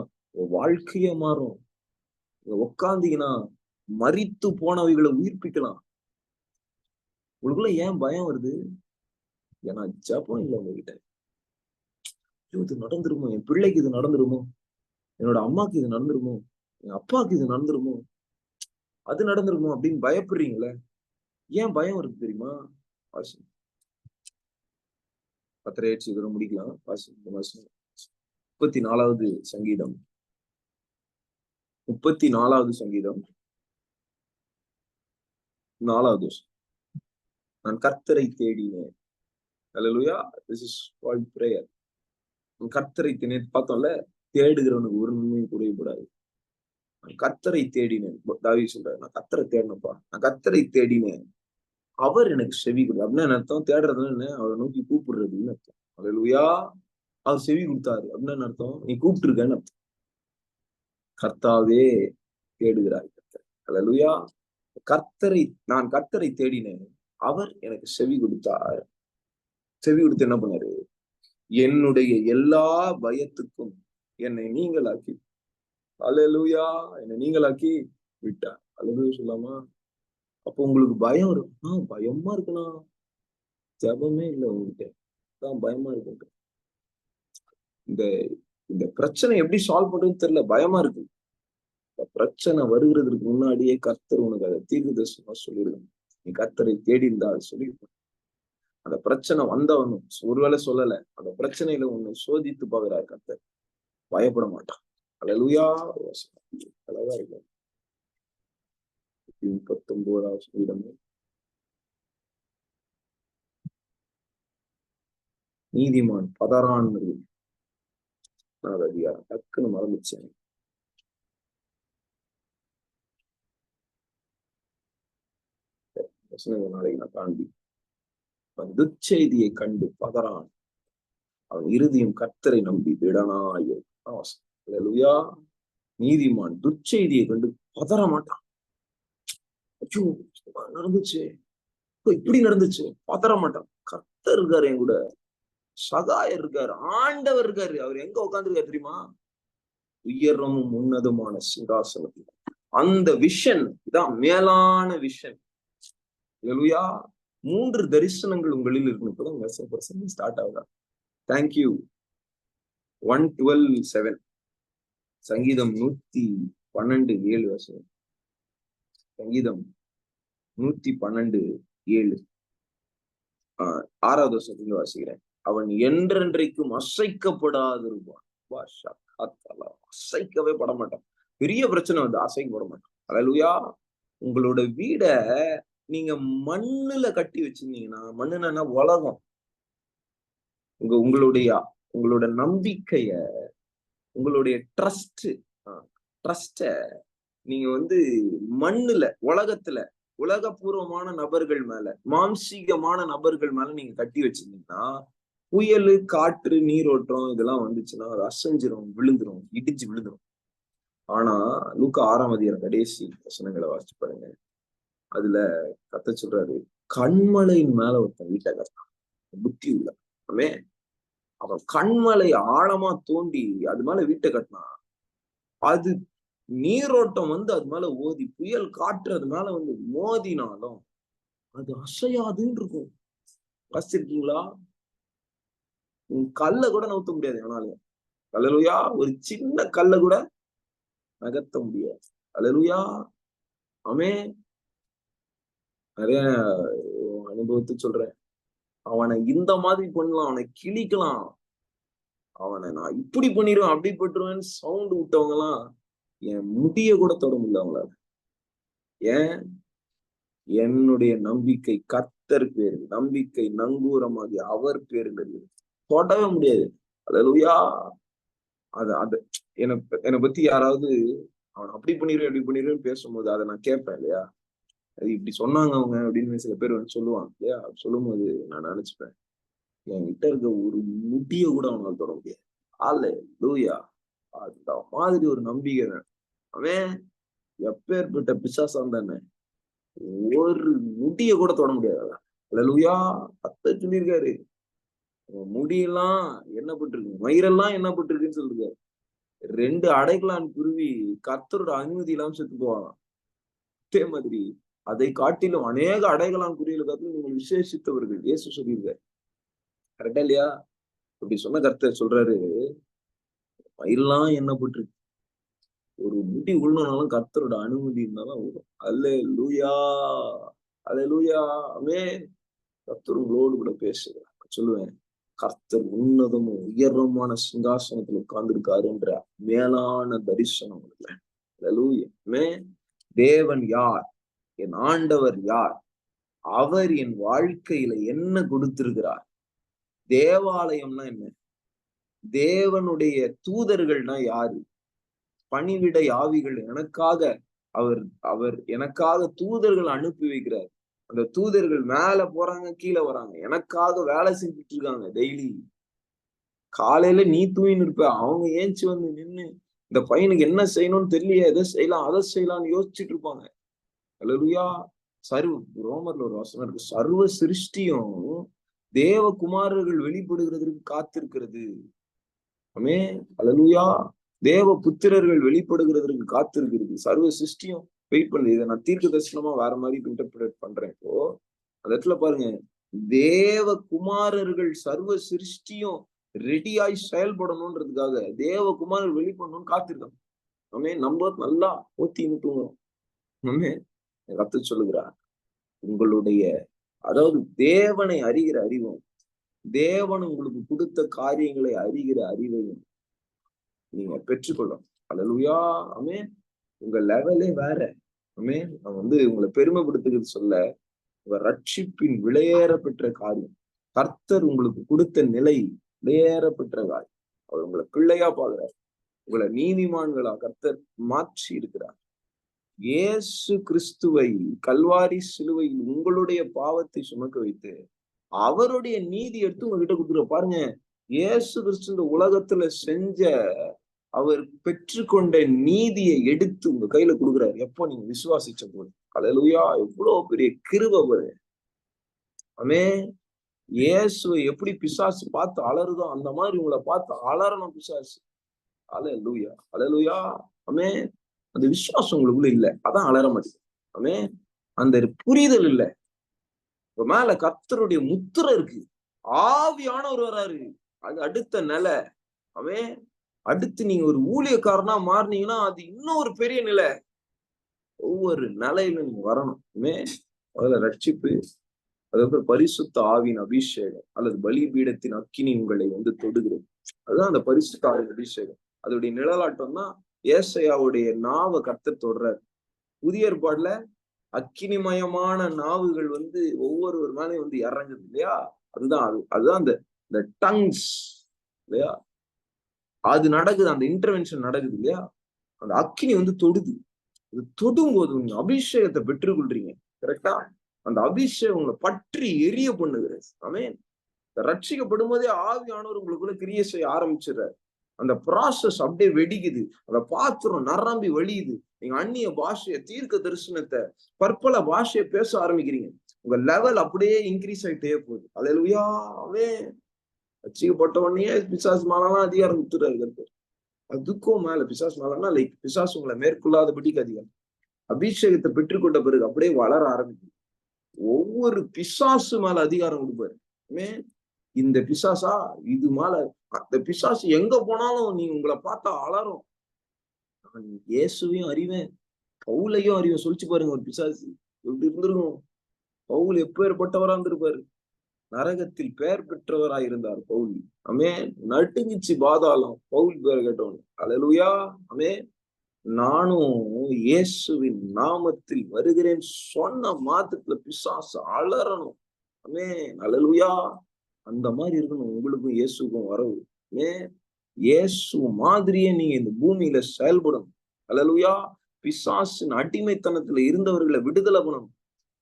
A: வாழ்க்கையே மாறும். நீங்க உட்கார்ந்தீங்கன்னா மரித்து போனவைகளை உயிர்ப்பிக்கலாம். உங்களுக்குள்ள ஏன் பயம் வருது? ஏன்னா ஜெபம் இல்லை உங்ககிட்ட. இது நடந்துருமோ, என் பிள்ளைக்கு இது நடந்துருமோ, என்னோட அம்மாக்கு இது நடந்துருமோ, என் அப்பாவுக்கு இது நடந்துருமோ, அது நடந்துருமோ அப்படின்னு பயப்படுறீங்களே. ஏன் பயம் வருது தெரியுமா? பத்திரையாட்சி இதோட முடிக்கலாம். 34வது சங்கீதம் 34வது சங்கீதம் 4வது. நான் கர்த்தரை தேடினேன். அல்லேலூயா. This is called prayer. கர்த்தரை பார்த்தோம்ல, தேடுகிறவனுக்கு ஒரு நன்மையும் குறையக்கூடாது. நான் கர்த்தரை தேடினேன். தாவீது சொல்றாரு, நான் கர்த்தரை தேடினப்பா, நான் கர்த்தரை தேடினேன், அவர் எனக்கு செவி கொடு. அப்படின்னா அர்த்தம், தேடுறதுன்னு என்ன, அவரை நோக்கி கூப்பிடுறதுன்னு அர்த்தம். அல்லேலூயா. அவர் செவி கொடுத்தாரு அப்படின்னு அர்த்தம், நீ கூப்பிட்டு இருக்கன்னு அர்த்தம். கர்த்தாவே தேடுகிறாய் கர்த்தர். அல்லேலூயா. நான் கர்த்தரை தேடினேன், அவர் எனக்கு செவி கொடுத்தார். செவி கொடுத்து என்ன பண்ணாரு, என்னுடைய எல்லா பயத்துக்கும் என்னை நீங்களாக்கி, அல்லேலூயா, என்னை நீங்களாக்கி விட்டார். அல்லேலூயா சொல்லாமா? அப்போ உங்களுக்கு பயம் இருக்கும். பயமா இருக்கலாம், ஜபமே இல்லை உங்ககிட்ட, தான் பயமா இருக்கு. இந்த பிரச்சனை எப்படி சால்வ் பண்றதுன்னு தெரியல, பயமா இருக்கு. பிரச்சனை வருகிறதுக்கு முன்னாடியே கர்த்தர் உனக்கு அதை தீர்க்கதரிசனமா சொல்லிருக்கணும். நீ கர்த்தரை தேடி இருந்தா அது சொல்லிருக்கணும். அந்த பிரச்சனை வந்தவனும் ஒருவேளை சொல்லல, அந்த பிரச்சனையில உன்னை சோதித்து பார்க்கிறார் கர்த்தர், பயப்பட மாட்டான். அல்லேலூயா. அழகா இருக்கு. 19வது சங்கீதம் நீதிமான் பதறான் அதிகாரம், டக்குன்னு மறந்துச்சேன். நாளைக்கு நான் தாண்டி, துச்செய்தியை கண்டு பதறான், அவன் இறுதியும் கர்த்தரை நம்பி விடனாய். அல்லேலூயா. நீதிமான் துச்செய்தியை கண்டு பதற மாட்டான். ஐயோ நடந்துச்சு, இப்படி நடந்துச்சு, பதற மாட்டான். கர்த்தர் இருக்காரு என் கூட, சகாயர் இருக்காரு, ஆண்டவர் இருக்காரு. அவர் எங்க உட்கார்ந்துருக்காரு தெரியுமா? உயரமும் உன்னதமான சிங்காசனத்தில். அந்த விஷன் இதான் மேலான விஷன். அல்லேலூயா. 3 தரிசனங்கள் உங்களில் இருக்கணும். இப்பதான் ஸ்டார்ட் ஆகுதா? தேங்க்யூ. 112:7 சங்கீதம் 112:7 சங்கீதம் 112:7 6வது வருஷத்துல வாசிக்கிறேன். அவன் என்றென்றைக்கும் அசைக்கப்படாதிருப்பான். அசைக்கவே பட மாட்டான். பெரிய பிரச்சனை வந்து அசைக்கப்பட மாட்டான். அல்லேலூயா. உங்களோட வீட நீங்க மண்ணுல கட்டி வச்சிருந்தீங்கன்னா, மண்ணுனா உலகம், உங்களோட நம்பிக்கைய, உங்களுடைய ட்ரஸ்ட நீங்க வந்து மண்ணுல, உலகத்துல, உலகபூர்வமான நபர்கள் மேல, மாம்சீகமான நபர்கள் மேல நீங்க கட்டி வச்சிருந்தீங்கன்னா, புயல், காற்று, நீரோட்டம் இதெல்லாம் வந்துச்சுன்னா அது அசைஞ்சிரும், விழுந்துரும், இடிஞ்சு விழுந்துரும். ஆனா லூக்கா 6ஆம் அதிகாரம் கடைசி வசனங்களை வாசிச்சு பாருங்க. அதுல கர்த்தர் சொல்றாரு, கண்மலையின் மேல ஒருத்தன் வீட்டை கட்டான், புத்தி உள்ள அவன் கண்மலை ஆழமா தோண்டி அது மேல வீட்டை கட்டினான். அது நீரோட்டம் வந்து அது மேல ஓதி, புயல் காற்று அது மேல வந்து மோதினாலும் அது அசையாதுன்னு இருக்கும். வாசிச்சிருக்கீங்களா? கல்ல கூட நவுத்த முடியாது எவனாலும். அல்லேலூயா. ஒரு சின்ன கல்ல கூட நகர்த்த முடியாது. அல்லேலூயா. ஆமென். நிறைய அனுபவத்தை சொல்றேன். அவனை இந்த மாதிரி பண்ணலாம், அவனை கிழிக்கலாம், அவனை நான் இப்படி பண்ணிடுவேன், அப்படி பட்டுருவேன்னு சவுண்ட் விட்டவங்க எல்லாம் என் முடிய கூட தொட முடியல அவங்களால. ஏன்? என்னுடைய நம்பிக்கை கர்த்தர் பேரு, நம்பிக்கை நங்கூரமாகி அவர் பேருங்கிறது தொடவே முடியாது. அல்லேலூயா. அது என்னை பத்தி யாராவது அவன் அப்படி பண்ணிடுவேன் இப்படி பண்ணிடுவேன்னு பேசும்போது அதை நான் கேட்பேன் இல்லையா, அது இப்படி சொன்னாங்க அவங்க அப்படின்னு சில பேர் வந்து சொல்லுவாங்க இல்லையா. சொல்லும் போது நான் நினைச்சுப்பேன், என்கிட்ட இருக்க ஒரு முடிய கூட அவனால் தொட முடியாது. அல்லேலூயா. அந்த மாதிரி ஒரு நம்பிக்கை தான். அவன் எப்பேற்பட்ட பிசாசான் தானே, ஒரு முடிய கூட தொட முடியாது. அல்லேலூயா. கர்த்தர் சொல்லியிருக்காரு, முடியெல்லாம் என்ன பட்டிருக்கு, மயிரெல்லாம் என்ன பட்டிருக்குன்னு சொல்லிருக்காரு. 2 அடைக்கலான் குருவி கர்த்தரோட அனுமதி இல்லாம செத்து போவாங்க. அதே மாதிரி அதை காட்டிலும் அநேக அடைகளான் குருவிகளை காட்டிலும் நீங்கள் விசேஷித்தவர்கள் இயேசு சொல்லியிருக்காரு. கரெக்டா இல்லையா? அப்படி சொன்ன கர்த்தர் சொல்றாரு, மயிரெல்லாம் என்ன பட்டிருக்கு, ஒரு முடி உள்ளனாலும் கர்த்தரோட அனுமதி இருந்தாதான் விடும். அல்லேலூயா. அல்லேலூயா. ஆமென். கர்த்தர் உங்களோடு கூட பேசுகிறார். சொல்லுவேன், கர்த்தர் உன்னதமும் உயரமான சிங்காசனத்துல உட்கார்ந்துருக்காருன்ற மேலான தரிசனம். தேவன் யார், என் ஆண்டவர் யார், அவர் என் வாழ்க்கையில என்ன கொடுத்திருக்கிறார். தேவாலயம்னா என்ன, தேவனுடைய தூதர்கள்னா யாரு, பணிவிடை ஆவிகள் எனக்காக அவர் அவர் எனக்காக தூதர்கள் அனுப்பி வைக்கிறார். அந்த தூதர்கள் மேல போறாங்க, கீழே வராங்க, எனக்காக வேலை செஞ்சுட்டு இருக்காங்க. டெய்லி காலையில நீ தூங்கின்னு இருப்ப, அவங்க ஏஞ்சி வந்து நின்னு இந்த பையனுக்கு என்ன செய்யணும்னு தெரியலையே, எதை செய்யலாம் அதை செய்யலாம்னு யோசிச்சுட்டு இருப்பாங்க. அல்லேலூயா. ரோமர்ல ஒரு வசனம் இருக்கு, சர்வ சிருஷ்டியும் தேவகுமாரர்கள் வெளிப்படுகிறதுக்கு காத்திருக்கிறது. ஆமென். அல்லேலூயா. தேவ புத்திரர்கள் வெளிப்படுகிறதற்கு காத்திருக்கிறது. சர்வ சிருஷ்டியும் வெயிட் பண்ணுது. இதை நான் தீர்க்க தரிசனமா வேற மாதிரி இன்டர்பிரேட் பண்றேன். இப்போ அந்த இடத்துல பாருங்க, தேவ குமாரர்கள் சர்வ சிருஷ்டியும் ரெடியாய் செயல்படணும்ன்றதுக்காக தேவகுமாரர் வெளிப்படணும்னு காத்திருக்காங்க. ஆமென். நம்ம நல்லா ஊத்தி தூங்குறோம். ஆமென். கர்த்தர் சொல்லுகிறார், உங்களுடைய அதாவது தேவனை அறிகிற அறிவும், தேவன் உங்களுக்கு கொடுத்த காரியங்களை அறிகிற அறிவையும் நீங்க பெற்றுக்கொள்ளணும். அல்லேலூயா. ஆமென். உங்க லெவலே வேற. ஆமென். நான் உங்களை பெருமைப்படுத்துகிறது சொல்ல, உங்க ரட்சிப்பின் விலையேற பெற்ற காரியம், கர்த்தர் உங்களுக்கு கொடுத்த நிலை விலையேற பெற்ற காரியம். அவர் உங்களை பிள்ளையா பாக்குறார், உங்களை நீதிமான்களா கர்த்தர் மாற்றி இருக்கிறார். இயேசு கிறிஸ்துவை கல்வாரி சிலுவையில் உங்களுடைய பாவத்தை சுமக்க வைத்து அவருடைய நீதி எடுத்து உங்ககிட்ட கொடுத்துருக்க. பாருங்க, இயேசு கிறிஸ்து இந்த உலகத்துல செஞ்ச, அவர் பெற்றுக்கொண்ட நீதியை எடுத்து உங்க கையில கொடுக்குறாரு. எப்போ நீங்க விசுவாசிச்ச போது. அல்லேலூயா. எவ்வளவு பெரிய கிருபை பாரு. ஆமென். இயேசுவை எப்படி பிசாசு பார்த்து அலறுதோ அந்த மாதிரி உங்களை பார்த்து அலறணும் பிசாசு. அல்லேலூயா. அல்லேலூயா. ஆமென். அந்த விசுவாசம் உங்களுக்குள்ள இல்ல, அதான் அலற மாட்டேங்குது. ஆமென். அந்த புரிதல் இல்ல. உங்க மேல கர்த்தருடைய முத்திரை இருக்கு, ஆவியானவர் வராரு, அது அடுத்த நிலை. ஆமென். அடுத்து நீங்க ஒரு ஊழியக்காரனா மாறினீங்கன்னா அது இன்னும் ஒரு பெரிய நிலை. ஒவ்வொரு நிலையில நீங்க வரணும். முதல்ல ரட்சிப்பு, அதுக்கப்புறம் பரிசுத்த ஆவியின் அபிஷேகம் அல்லது பலிபீடத்தின் அக்கினி உங்களை தொடுகிறது. அதுதான் அந்த பரிசுத்த ஆவியின் அபிஷேகம். அதோடைய நிழலாட்டம் தான் ஏசாயாவுடைய நாவை கர்த்தர் தொடுறார். புதிய ஏற்பாடுல அக்கினிமயமான நாவுகள் ஒவ்வொரு மேலையும் இறங்குது இல்லையா. அதுதான் அந்த டங்ஸ் இல்லையா, அது நடக்குது, அந்த இன்டர்வென்ஷன் நடக்குது இல்லையா. அந்த அக்கினி தொடுது. அது தொடும்போது நீங்க அபிஷேகத்தை பெற்றுக்கொள்றீங்க. கரெக்டா? அந்த அபிஷேகம் உங்களை பற்றி எரிய பண்ணுகிறது. ஆமென். ரட்சிக்கப்படும் போதே ஆவியானவர் உங்களுக்குள்ள கிரியை செய்ய ஆரம்பிச்சிடுறாரு. அந்த ப்ராசஸ் அப்படியே வெடிக்குது. அந்த பாத்திரம் நிரம்பி வழியுது. நீங்க அந்நிய பாஷைய, தீர்க்க தரிசனத்தை, பற்பல பாஷையை பேச ஆரம்பிக்கிறீங்க. உங்க லெவல் அப்படியே இன்க்ரீஸ் ஆகிட்டே போகுது. அல்லேலூயா. ஆமென். ரட்சிக்கப்பட்ட உடனே பிசாசு மேலாம் அதிகாரம் கொடுத்துறாரு. அதுக்கும் மேல பிசாசு மேலன்னா பிசாசு உங்களை மேற்கொள்ளாதபடிக்கு அதிகாரம். அபிஷேகத்தை பெற்றுக்கொண்ட பிறகு அப்படியே வளர ஆரம்பிக்கும். ஒவ்வொரு பிசாசு மேல அதிகாரம் கொடுப்பாரு. இந்த பிசாசா இது மேல, அந்த பிசாசு எங்க போனாலும் நீ உங்களை பார்த்தா அலறும். இயேசுவையும் அறிவேன், பவுலையும் அறிவேன் சொல்லிச்சு பாருங்க. ஒரு பிசாசு எப்படி இருந்திருக்கும். பவுல் எப்பேற்பட்டவரா இருந்திருப்பாரு. நரகத்தில் பெயர் பெற்றவராய் இருந்தார் பவுல். ஆமென். நட்டுங்கிச்சு பாதாளம் பவுல் பேர் கேட்டவன். அல்லேலூயா. ஆமென். நானும் இயேசுவின் நாமத்தில் வருகிறேன் சொன்ன மாத்திரத்துல பிசாசு அலறணும். ஆமென். அல்லேலூயா. அந்த மாதிரி இருக்கணும் உங்களுக்கும் இயேசுக்கும் வரவு. இயேசு மாதிரியே நீங்க இந்த பூமியில செயல்படணும். அல்லேலூயா. பிசாசின் அடிமைத்தனத்துல இருந்தவர்களை விடுதலை பண்ணணும்.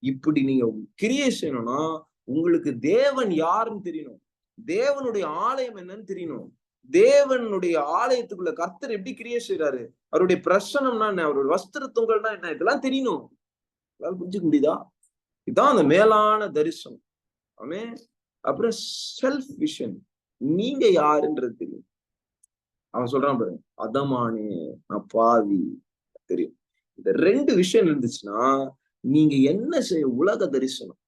A: இப்படி நீங்க கிரியை செய்யணும்னா உங்களுக்கு தேவன் யாருன்னு தெரியணும், தேவனுடைய ஆலயம் என்னன்னு தெரியணும், தேவனுடைய ஆலயத்துக்குள்ள கர்த்தர் எப்படி கிரியை செய்யறாரு, அவருடைய பிரசனம்னா என்ன, அவருடைய வஸ்திர தொங்கல்னா என்ன, இதெல்லாம் தெரியணும். அதெல்லாம் புரிஞ்சுக்க முடியுதா? இதுதான் அந்த மேலான தரிசனம். ஆமென். அப்புறம் செல்ஃப் விஷன், நீங்க யாருன்றது தெரியும். அவன் சொல்றான் பாருங்க, அதமானே நான் பாவி தெரியும். இந்த ரெண்டு விஷயம் இருந்துச்சுன்னா நீங்க என்ன செய்ய, உலக தரிசனம்,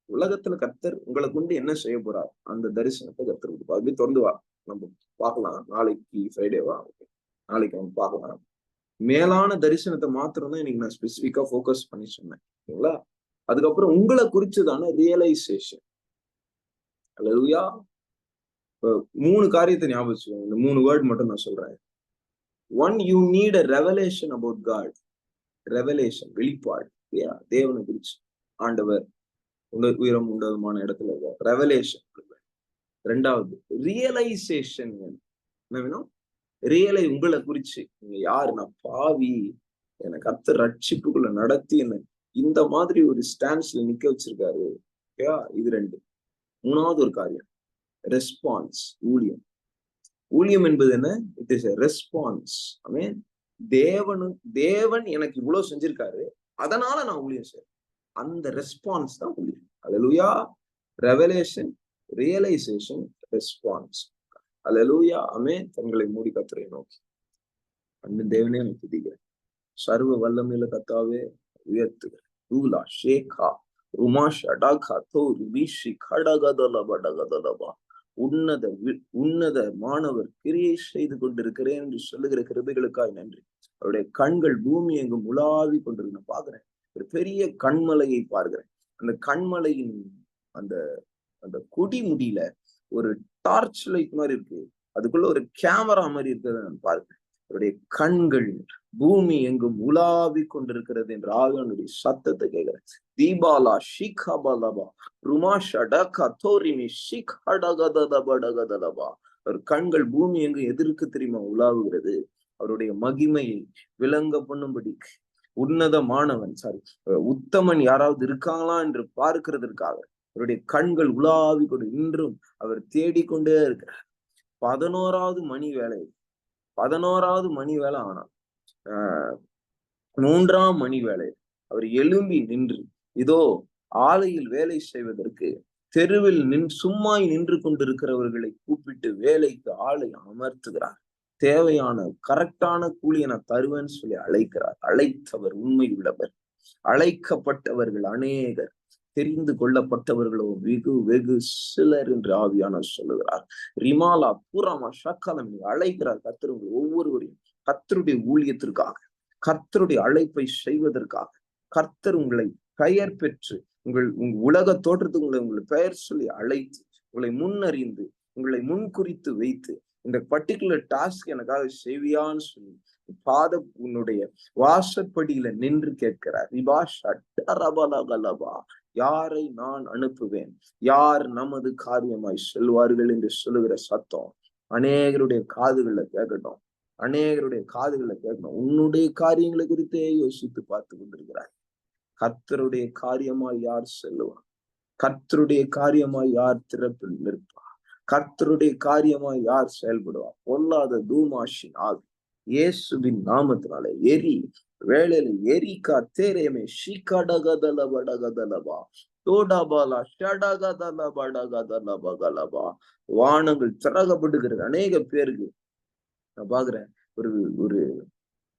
A: உலகத்துல கர்த்தர் உங்களை கொண்டு என்ன செய்ய போறார் அந்த தரிசனத்தை கர்த்தர் கொடுப்பார். அப்படி தொடர்ந்து வா, நம்ம பார்க்கலாம். நாளைக்கு ஃப்ரைடேவா, நாளைக்கு நம்ம பார்க்கலாம். மேலான தரிசனத்தை மாத்திரம் தான் இன்னைக்கு நான் ஸ்பெசிஃபிக்கா ஃபோக்கஸ் பண்ணி சொன்னேன். ஓகேங்களா? அதுக்கப்புறம் உங்களை குறிச்சதான ரியலைசேஷன். அல்லேலூயா. 3 காரியத்தை ஞாபகம் வச்சுக்கோங்க. இந்த 3 வேர்ட் மட்டும் நான் சொல்றேன். One, you need a revelation about God. Revelation, வெளிப்பாடு. தேவனை குறிச்சு, ஆண்டவர் உயரம் உண்டதுமான இடத்துல இருக்க ரெவலேஷன். 2வது ரியலைசேஷன். என்ன வேணும்? உங்களை குறிச்சு, நீங்க யாரு, நான் பாவி, என்னை கர்த்தர் ரட்சிப்புக்குள்ள நடத்தி என்ன இந்த மாதிரி ஒரு ஸ்டான்ஸ்ல நிக்க வச்சிருக்காரு. இது 2. 3வது ஒரு காரியம், ரெஸ்பான்ஸ், ஊழியம். ஊழியம் என்பது என்ன? It is a response. I mean, தேவன் எனக்கு இவ்வளவு செஞ்சிருக்காரு, அதனால நான் ஊழியம் செய்யறேன். அந்த ரெஸ்பான்ஸ் தான் ஊழியம். அல்லேலூயா. Revelation, realization, response. அல்லேலூயா. ஆமென். கண்களை மூடி கர்த்தரை நோக்கி, அன்பு தேவனே எனக்கு துதிக்கிறேன். சர்வ வல்லமையில கர்த்தாவே உயர்த்துகிறேன். ரூலா ஷேகா ருமாஷ் அடாகா தோரி வீஷி கடகதலபடகதலபா. உன்னத மாணவர் கிரியை செய்து கொண்டிருக்கிறேன் என்று சொல்லுகிற கிருபைகளுக்காய் நன்றி. அவருடைய கண்கள் பூமி எங்கும் உலாவி கொண்டிருக்கு. நான் பாக்குறேன், ஒரு பெரிய கண்மலையை பார்க்கிறேன். அந்த கண்மலையின் அந்த அந்த கொடி முடியில ஒரு டார்ச் லைட் மாதிரி இருக்கு, அதுக்குள்ள ஒரு கேமரா மாதிரி இருக்கிறத நான் பார்க்கிறேன். அவருடைய கண்கள் பூமி எங்கும் உலாவி கொண்டிருக்கிறது என்ற ஆவியானுடைய சத்தத்தை கேட்கிறேன். தீபாலா ஷிகாபாலபா ருமாஷடகா தோரிமி ஷிகடகதலபடகதலபா. அவர் கண்கள் பூமி எங்கும் எதற்கு தெரியுமா உலாவுகிறது? அவருடைய மகிமையை விளங்க பண்ணும்படி உன்னதமானவன், உத்தமன் யாராவது இருக்காங்களா என்று பார்க்கிறதற்காக அவருடைய கண்கள் உலாவி கொண்டு இன்றும் அவர் தேடிக்கொண்டே இருக்கிறார். 11வது மணி வேலை, 11வது மணி வேலை ஆனா 3ஆம் மணி வேலை அவர் எழும்பி நின்று, இதோ ஆலையில் வேலை செய்வதற்கு தெருவில் சும்மாய் நின்று கொண்டிருக்கிறவர்களை கூப்பிட்டு வேலைக்கு ஆளை அமர்த்துகிறார். தேவையான கரெக்டான கூலியை நான் தருவேன்னு சொல்லி அழைக்கிறார். அழைத்தவர் உண்மை உள்ளவர். அழைக்கப்பட்டவர்கள் அநேகர், தெரிந்து கொள்ளப்பட்டவர்களோ வெகு சிலர் என்று ஆவியானவர் சொல்லுகிறார். ரிமாலா பூராமா ஷக்காலம் அழைக்கிறார். கர்த்தர் ஒவ்வொருவரையும் கர்த்தருடைய ஊழியத்திற்காக, கர்த்தருடைய அழைப்பை செய்வதற்காக கர்த்தர் உங்களை பெயர் பெற்று உலக தோற்றத்துக்கு உங்களை பெயர் சொல்லி அழைத்து, உங்களை முன்னறிந்து, உங்களை முன்குறித்து வைத்து, இந்த பர்டிகுலர் டாஸ்க் எனக்காக செய்வியான்னு சொல்லி உன்னுடைய வாசற்படியில நின்று கேட்கிறார். யாரை நான் அனுப்புவேன்? யார் நமது காரியமாய் செல்வார்கள் என்று சொல்லுகிற சத்தம் அநேகருடைய காதுகள்ல கேட்கட்டும். அநேகருடைய காதுகள்ல கேட்கணும். உன்னுடைய காரியங்களை குறித்தே யோசித்து பார்த்து கொண்டிருக்கிறார். கர்த்தருடைய காரியமாய் யார் செல்லுவார்? கர்த்தருடைய காரியமாய் யார் திறப்பில் நிற்பார்? கர்த்தருடைய காரியமாய் யார் செயல்படுவார்? பொல்லாத தூமாஷின் ஆவி இயேசுவின் நாமத்தினாலே எரி, வேளையில எரிக்கா தேரேமே ஷிகடகதலபடகதலபா தோடாபாலா ஷடகதலபடகதலபகலபா. வானங்கள் திறகப்படுகிறது. அநேக பேருக்கு நான் பாக்குறேன், ஒரு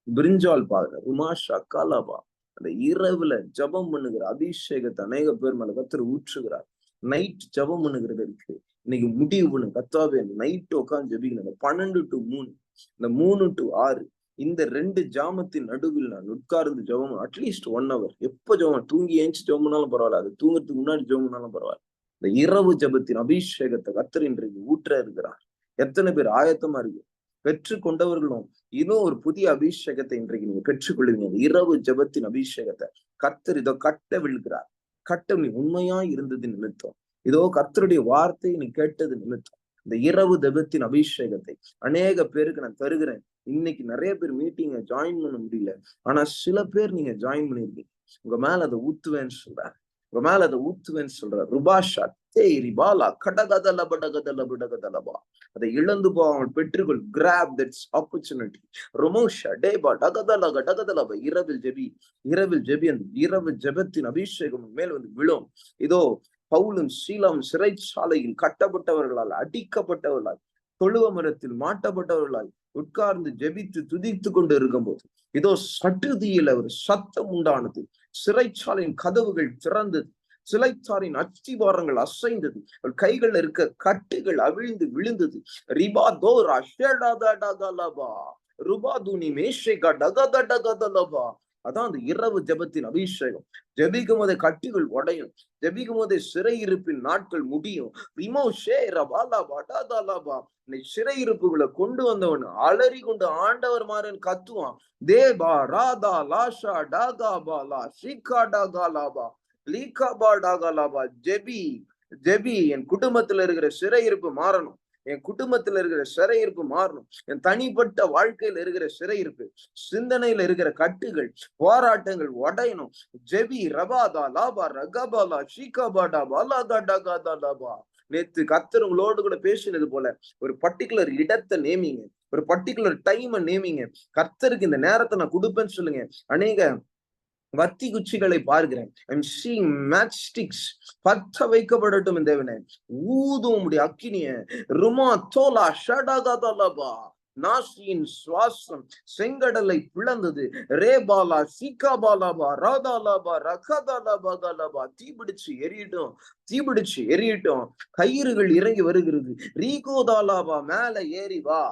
A: பிரிஞ்சால் பாக்குறேன். உமாஷா கலபா. அந்த இரவுல ஜபம் பண்ணுகிற அபிஷேகத்தை அநேக பேர் மேல கர்த்தர் ஊற்றுகிறார். நைட் ஜபம் பண்ணுகிறது இருக்கு. இன்னைக்கு முடிவு பண்ணு, கர்த்தாவே நைட் உட்காந்து ஜபிக்கணும். 12 to 3, இந்த 3 to 6 இந்த 2 ஜாமத்தின் நடுவில் நான் உட்கார்ந்து ஜபம், அட்லீஸ்ட் 1 hour. எப்ப ஜபம், தூங்கி ஏஞ்சி ஜபம் பண்ணாலும் பரவாயில்ல, அது தூங்குறதுக்கு முன்னாடி ஜபம் பண்ணாலும் பரவாயில்ல. இந்த இரவு ஜபத்தின் அபிஷேகத்தை கர்த்தர் இன்றைக்கு ஊற்ற இருக்கிறார். எத்தனை பேர் ஆயத்தமா இருக்கு? பெற்று கொண்டவர்களும் இன்னும் ஒரு புதிய அபிஷேகத்தை இன்றைக்கு நீங்க பெற்றுக்கொள்வீங்க. இரவு ஜபத்தின் அபிஷேகத்தை கர்த்தர் இதோ கட்ட விழுகிறார். கட்ட நீ உண்மையா இருந்தது நிமித்தம், இதோ கர்த்தருடைய வார்த்தையை நீ கேட்டது நிமித்தம் இந்த இரவு ஜபத்தின் அபிஷேகத்தை அநேக பேருக்கு நான் தருகிறேன். இன்னைக்கு நிறைய பேர் மீட்டிங்க ஜாயின் பண்ண முடியல, ஆனா சில பேர் நீங்க ஜாயின் பண்ணிருக்கீங்க. உங்க மேல அதை ஊத்துவேன்னு சொல்றாரு. உங்க மேல அதை ஊத்துவேன்னு சொல்றாரு. ருபாஷா தேரிபாலா கடகதலபடகதலபடகதலபா. அதை இழந்து போகாமல் பெற்றுக்கொள். Grab that's opportunity. ரொமோஷா டேபா டகதலக டகதலப. இரவில் ஜெபி, இரவில் ஜெபி. அந்த இரவு ஜெபத்தின் அபிஷேகம் மேல் வந்து விழும். இதோ பவுலும் சீலாவும் சிறைச்சாலையில் கட்டப்பட்டவர்களால், அடிக்கப்பட்டவர்களால், தொழுவ மரத்தில் மாட்டப்பட்டவர்களால் உட்கார்ந்து ஜெபித்து துதித்து கொண்டு இருக்கும் போது இதோ சட்டுதியில ஒரு சத்தம் உண்டானது. சிறைச்சாலையின் கதவுகள் திறந்தது. சிறைச்சாலையின் அஸ்திவாரங்கள் அசைந்தது. கைகள்ல இருக்க கட்டுகள் அவிழ்ந்து விழுந்தது. ரிபா தோரா ஷேடாதடகலபா ருபாதுனி மேஷேகா டகதடகதலபா. அதான் அந்த இரவு ஜெபத்தின் அபிஷேகம். ஜெபிக்கும் போதே கட்டுகள் உடையும். ஜெபிக்கும் போதே சிறையிருப்பின் நாட்கள் முடியும். சிறையிருப்புகளை கொண்டு வந்தவன் அலறி கொண்டு ஆண்டவர் மாறன் கத்துவான். தேபா ராதா லாஷா டாகா பாலா ஷிகா டாகா லாபா லீகாபா டாகா லாபா. ஜெபி ஜெபி, என் குடும்பத்துல இருக்கிற சிறையிருப்பு மாறணும். என் குடும்பத்துல இருக்கிற சிறையிருப்பு மாறணும். என் தனிப்பட்ட வாழ்க்கையில இருக்கிற சிறையிருப்பு, சிந்தனையில இருக்கிற கட்டுகள், போராட்டங்கள் உடையணும். ஜெபி ரபாதா லாபா ரகபாலா ஷீகாபாடா பாலாகா டாகா லாபா. நேத்து கர்த்தர் உங்களோடு கூட பேசினது போல ஒரு பர்டிகுலர் இடத்தை நேமிங்க, ஒரு பர்டிகுலர் டைமை நேமிங்க. கர்த்தருக்கு இந்த நேரத்தை நான் கொடுப்பேன்னு சொல்லுங்க. அநேக வத்தி குச்சிகளை பார்க்கிறேன். பற்ற வைக்கப்படட்டும் தேவனே. ஊதும் உடைய அக்கினிய ருமா தோலா ஷடகதலபா. நாசியின் சுவாசம் செங்கடலை பிளந்தது. ரேபாலா சீகாபாலாபா ராதாலாபா ரகதாலாபா. தீபிடிச்சு எரியட்டும், தீபிடிச்சு எரியட்டும். கயிறுகள் இறங்கி வருகிறது. ரீகோதாலாபா, மேல ஏறி வா,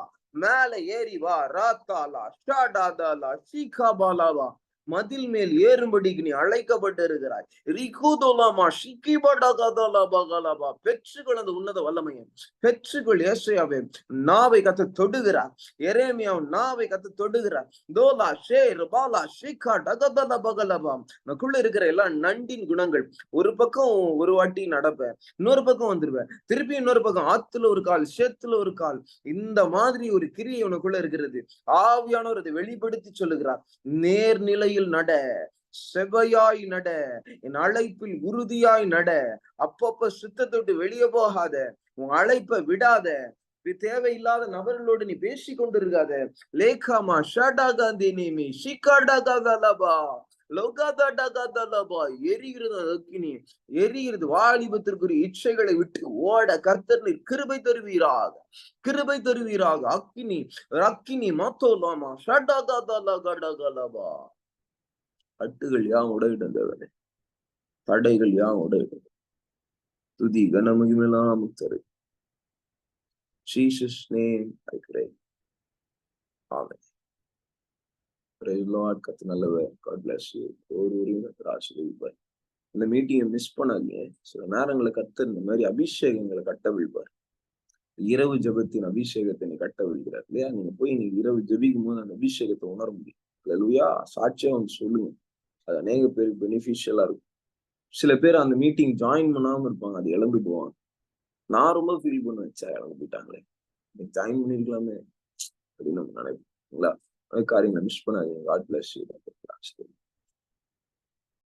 A: மேல ஏறி வா. ராத்தாலா ஷடாதாலா சீகாபாலாபா. மதில் மேல் ஏறும்படிக்கு நீ அழைக்கப்பட்டு இருக்கிறாய். பெற்றுக்கொள் அந்த உன்னத வல்லமையை, பெற்றுக்கொள். ஏசாயாவே நாவை கத்த தொடுகிறார். எரேமியாவின் நாவை கத்த தொடுகிறார். தோலா ஷேர் பாலா ஷிகா டகதல பகலபா. நமக்குள்ள இருக்கிற எல்லா நண்டின் குணங்கள், ஒரு பக்கம் ஒரு வாட்டி நடப்பேன், இன்னொரு பக்கம் வந்துருவேன், திருப்பி இன்னொரு பக்கம் ஆத்துல ஒரு கால் சேத்துல ஒரு கால். இந்த மாதிரி ஒரு கிரியை உனக்குள்ள இருக்கிறது. ஆவியானவர் அதை வெளிப்படுத்தி சொல்லுகிறார். நேர்நிலை நட, செவையாய் நட, என் அழைப்பில் உறுதியாய் நட. அப்பப்ப சுத்தத்தை விட்டு வெளியே போகாத, உன் அழைப்பை விடாத. தேவையில்லாத நபர்களோடு நீ பேசி கொண்டிருக்காத. லேகாமா ஷடா காந்தி நேமி ஷிகாடா லோகாதாடகாதலபா. எரிகிறது அக்கினி, எரிகிறது. வாலிபத்திற்குரிய இச்சைகளை விட்டு ஓட கர்த்தர் கிருபை தருவீராக, கிருபை தருவீராக. அக்கினி அக்கினி மத்தோலாமா ஷடகாதலகடகலபா. கட்டுகள் யாம் உடையிடும் தேவனே, தடைகள் யாம் உடையிடும். துதி கனமகிமெல்லாம் தரு. Jesus name I pray. Amen. Praise Lord. கர்த்தர் நல்லவர். God bless you. ஒருவரையும் கர்த்தர் ஆசீர்வதிப்பார். இந்த மீட்டிங்கை மிஸ் பண்ணாதீங்க. சில நேரங்களை கர்த்தர் இந்த மாதிரி அபிஷேகங்களை கட்டவிழ்ப்பார். இரவு ஜெபத்தின் அபிஷேகத்தை நீ கட்டவிழ்கிறார் இல்லையா? நீங்க போய் நீங்க இரவு ஜெபிக்கும் போது அந்த அபிஷேகத்தை உணர முடியும். அல்லேலூயா. சாட்சியம் சொல்லுங்க. அது அநேக பேருக்கு பெனிஃபிஷியலா இருக்கும். சில பேர் அந்த மீட்டிங் ஜாயின் பண்ணாம இருப்பாங்க, அது இழந்துடுவாங்க. நான் ரொம்ப ஃபீல் பண்ண வச்சா இழந்துட்டாங்களே, ஜாயின் பண்ணிருக்கலாமே அப்படின்னு நம்ம நினைப்போம். காரியங்களை மிஸ் பண்ணாதீங்க. God bless you.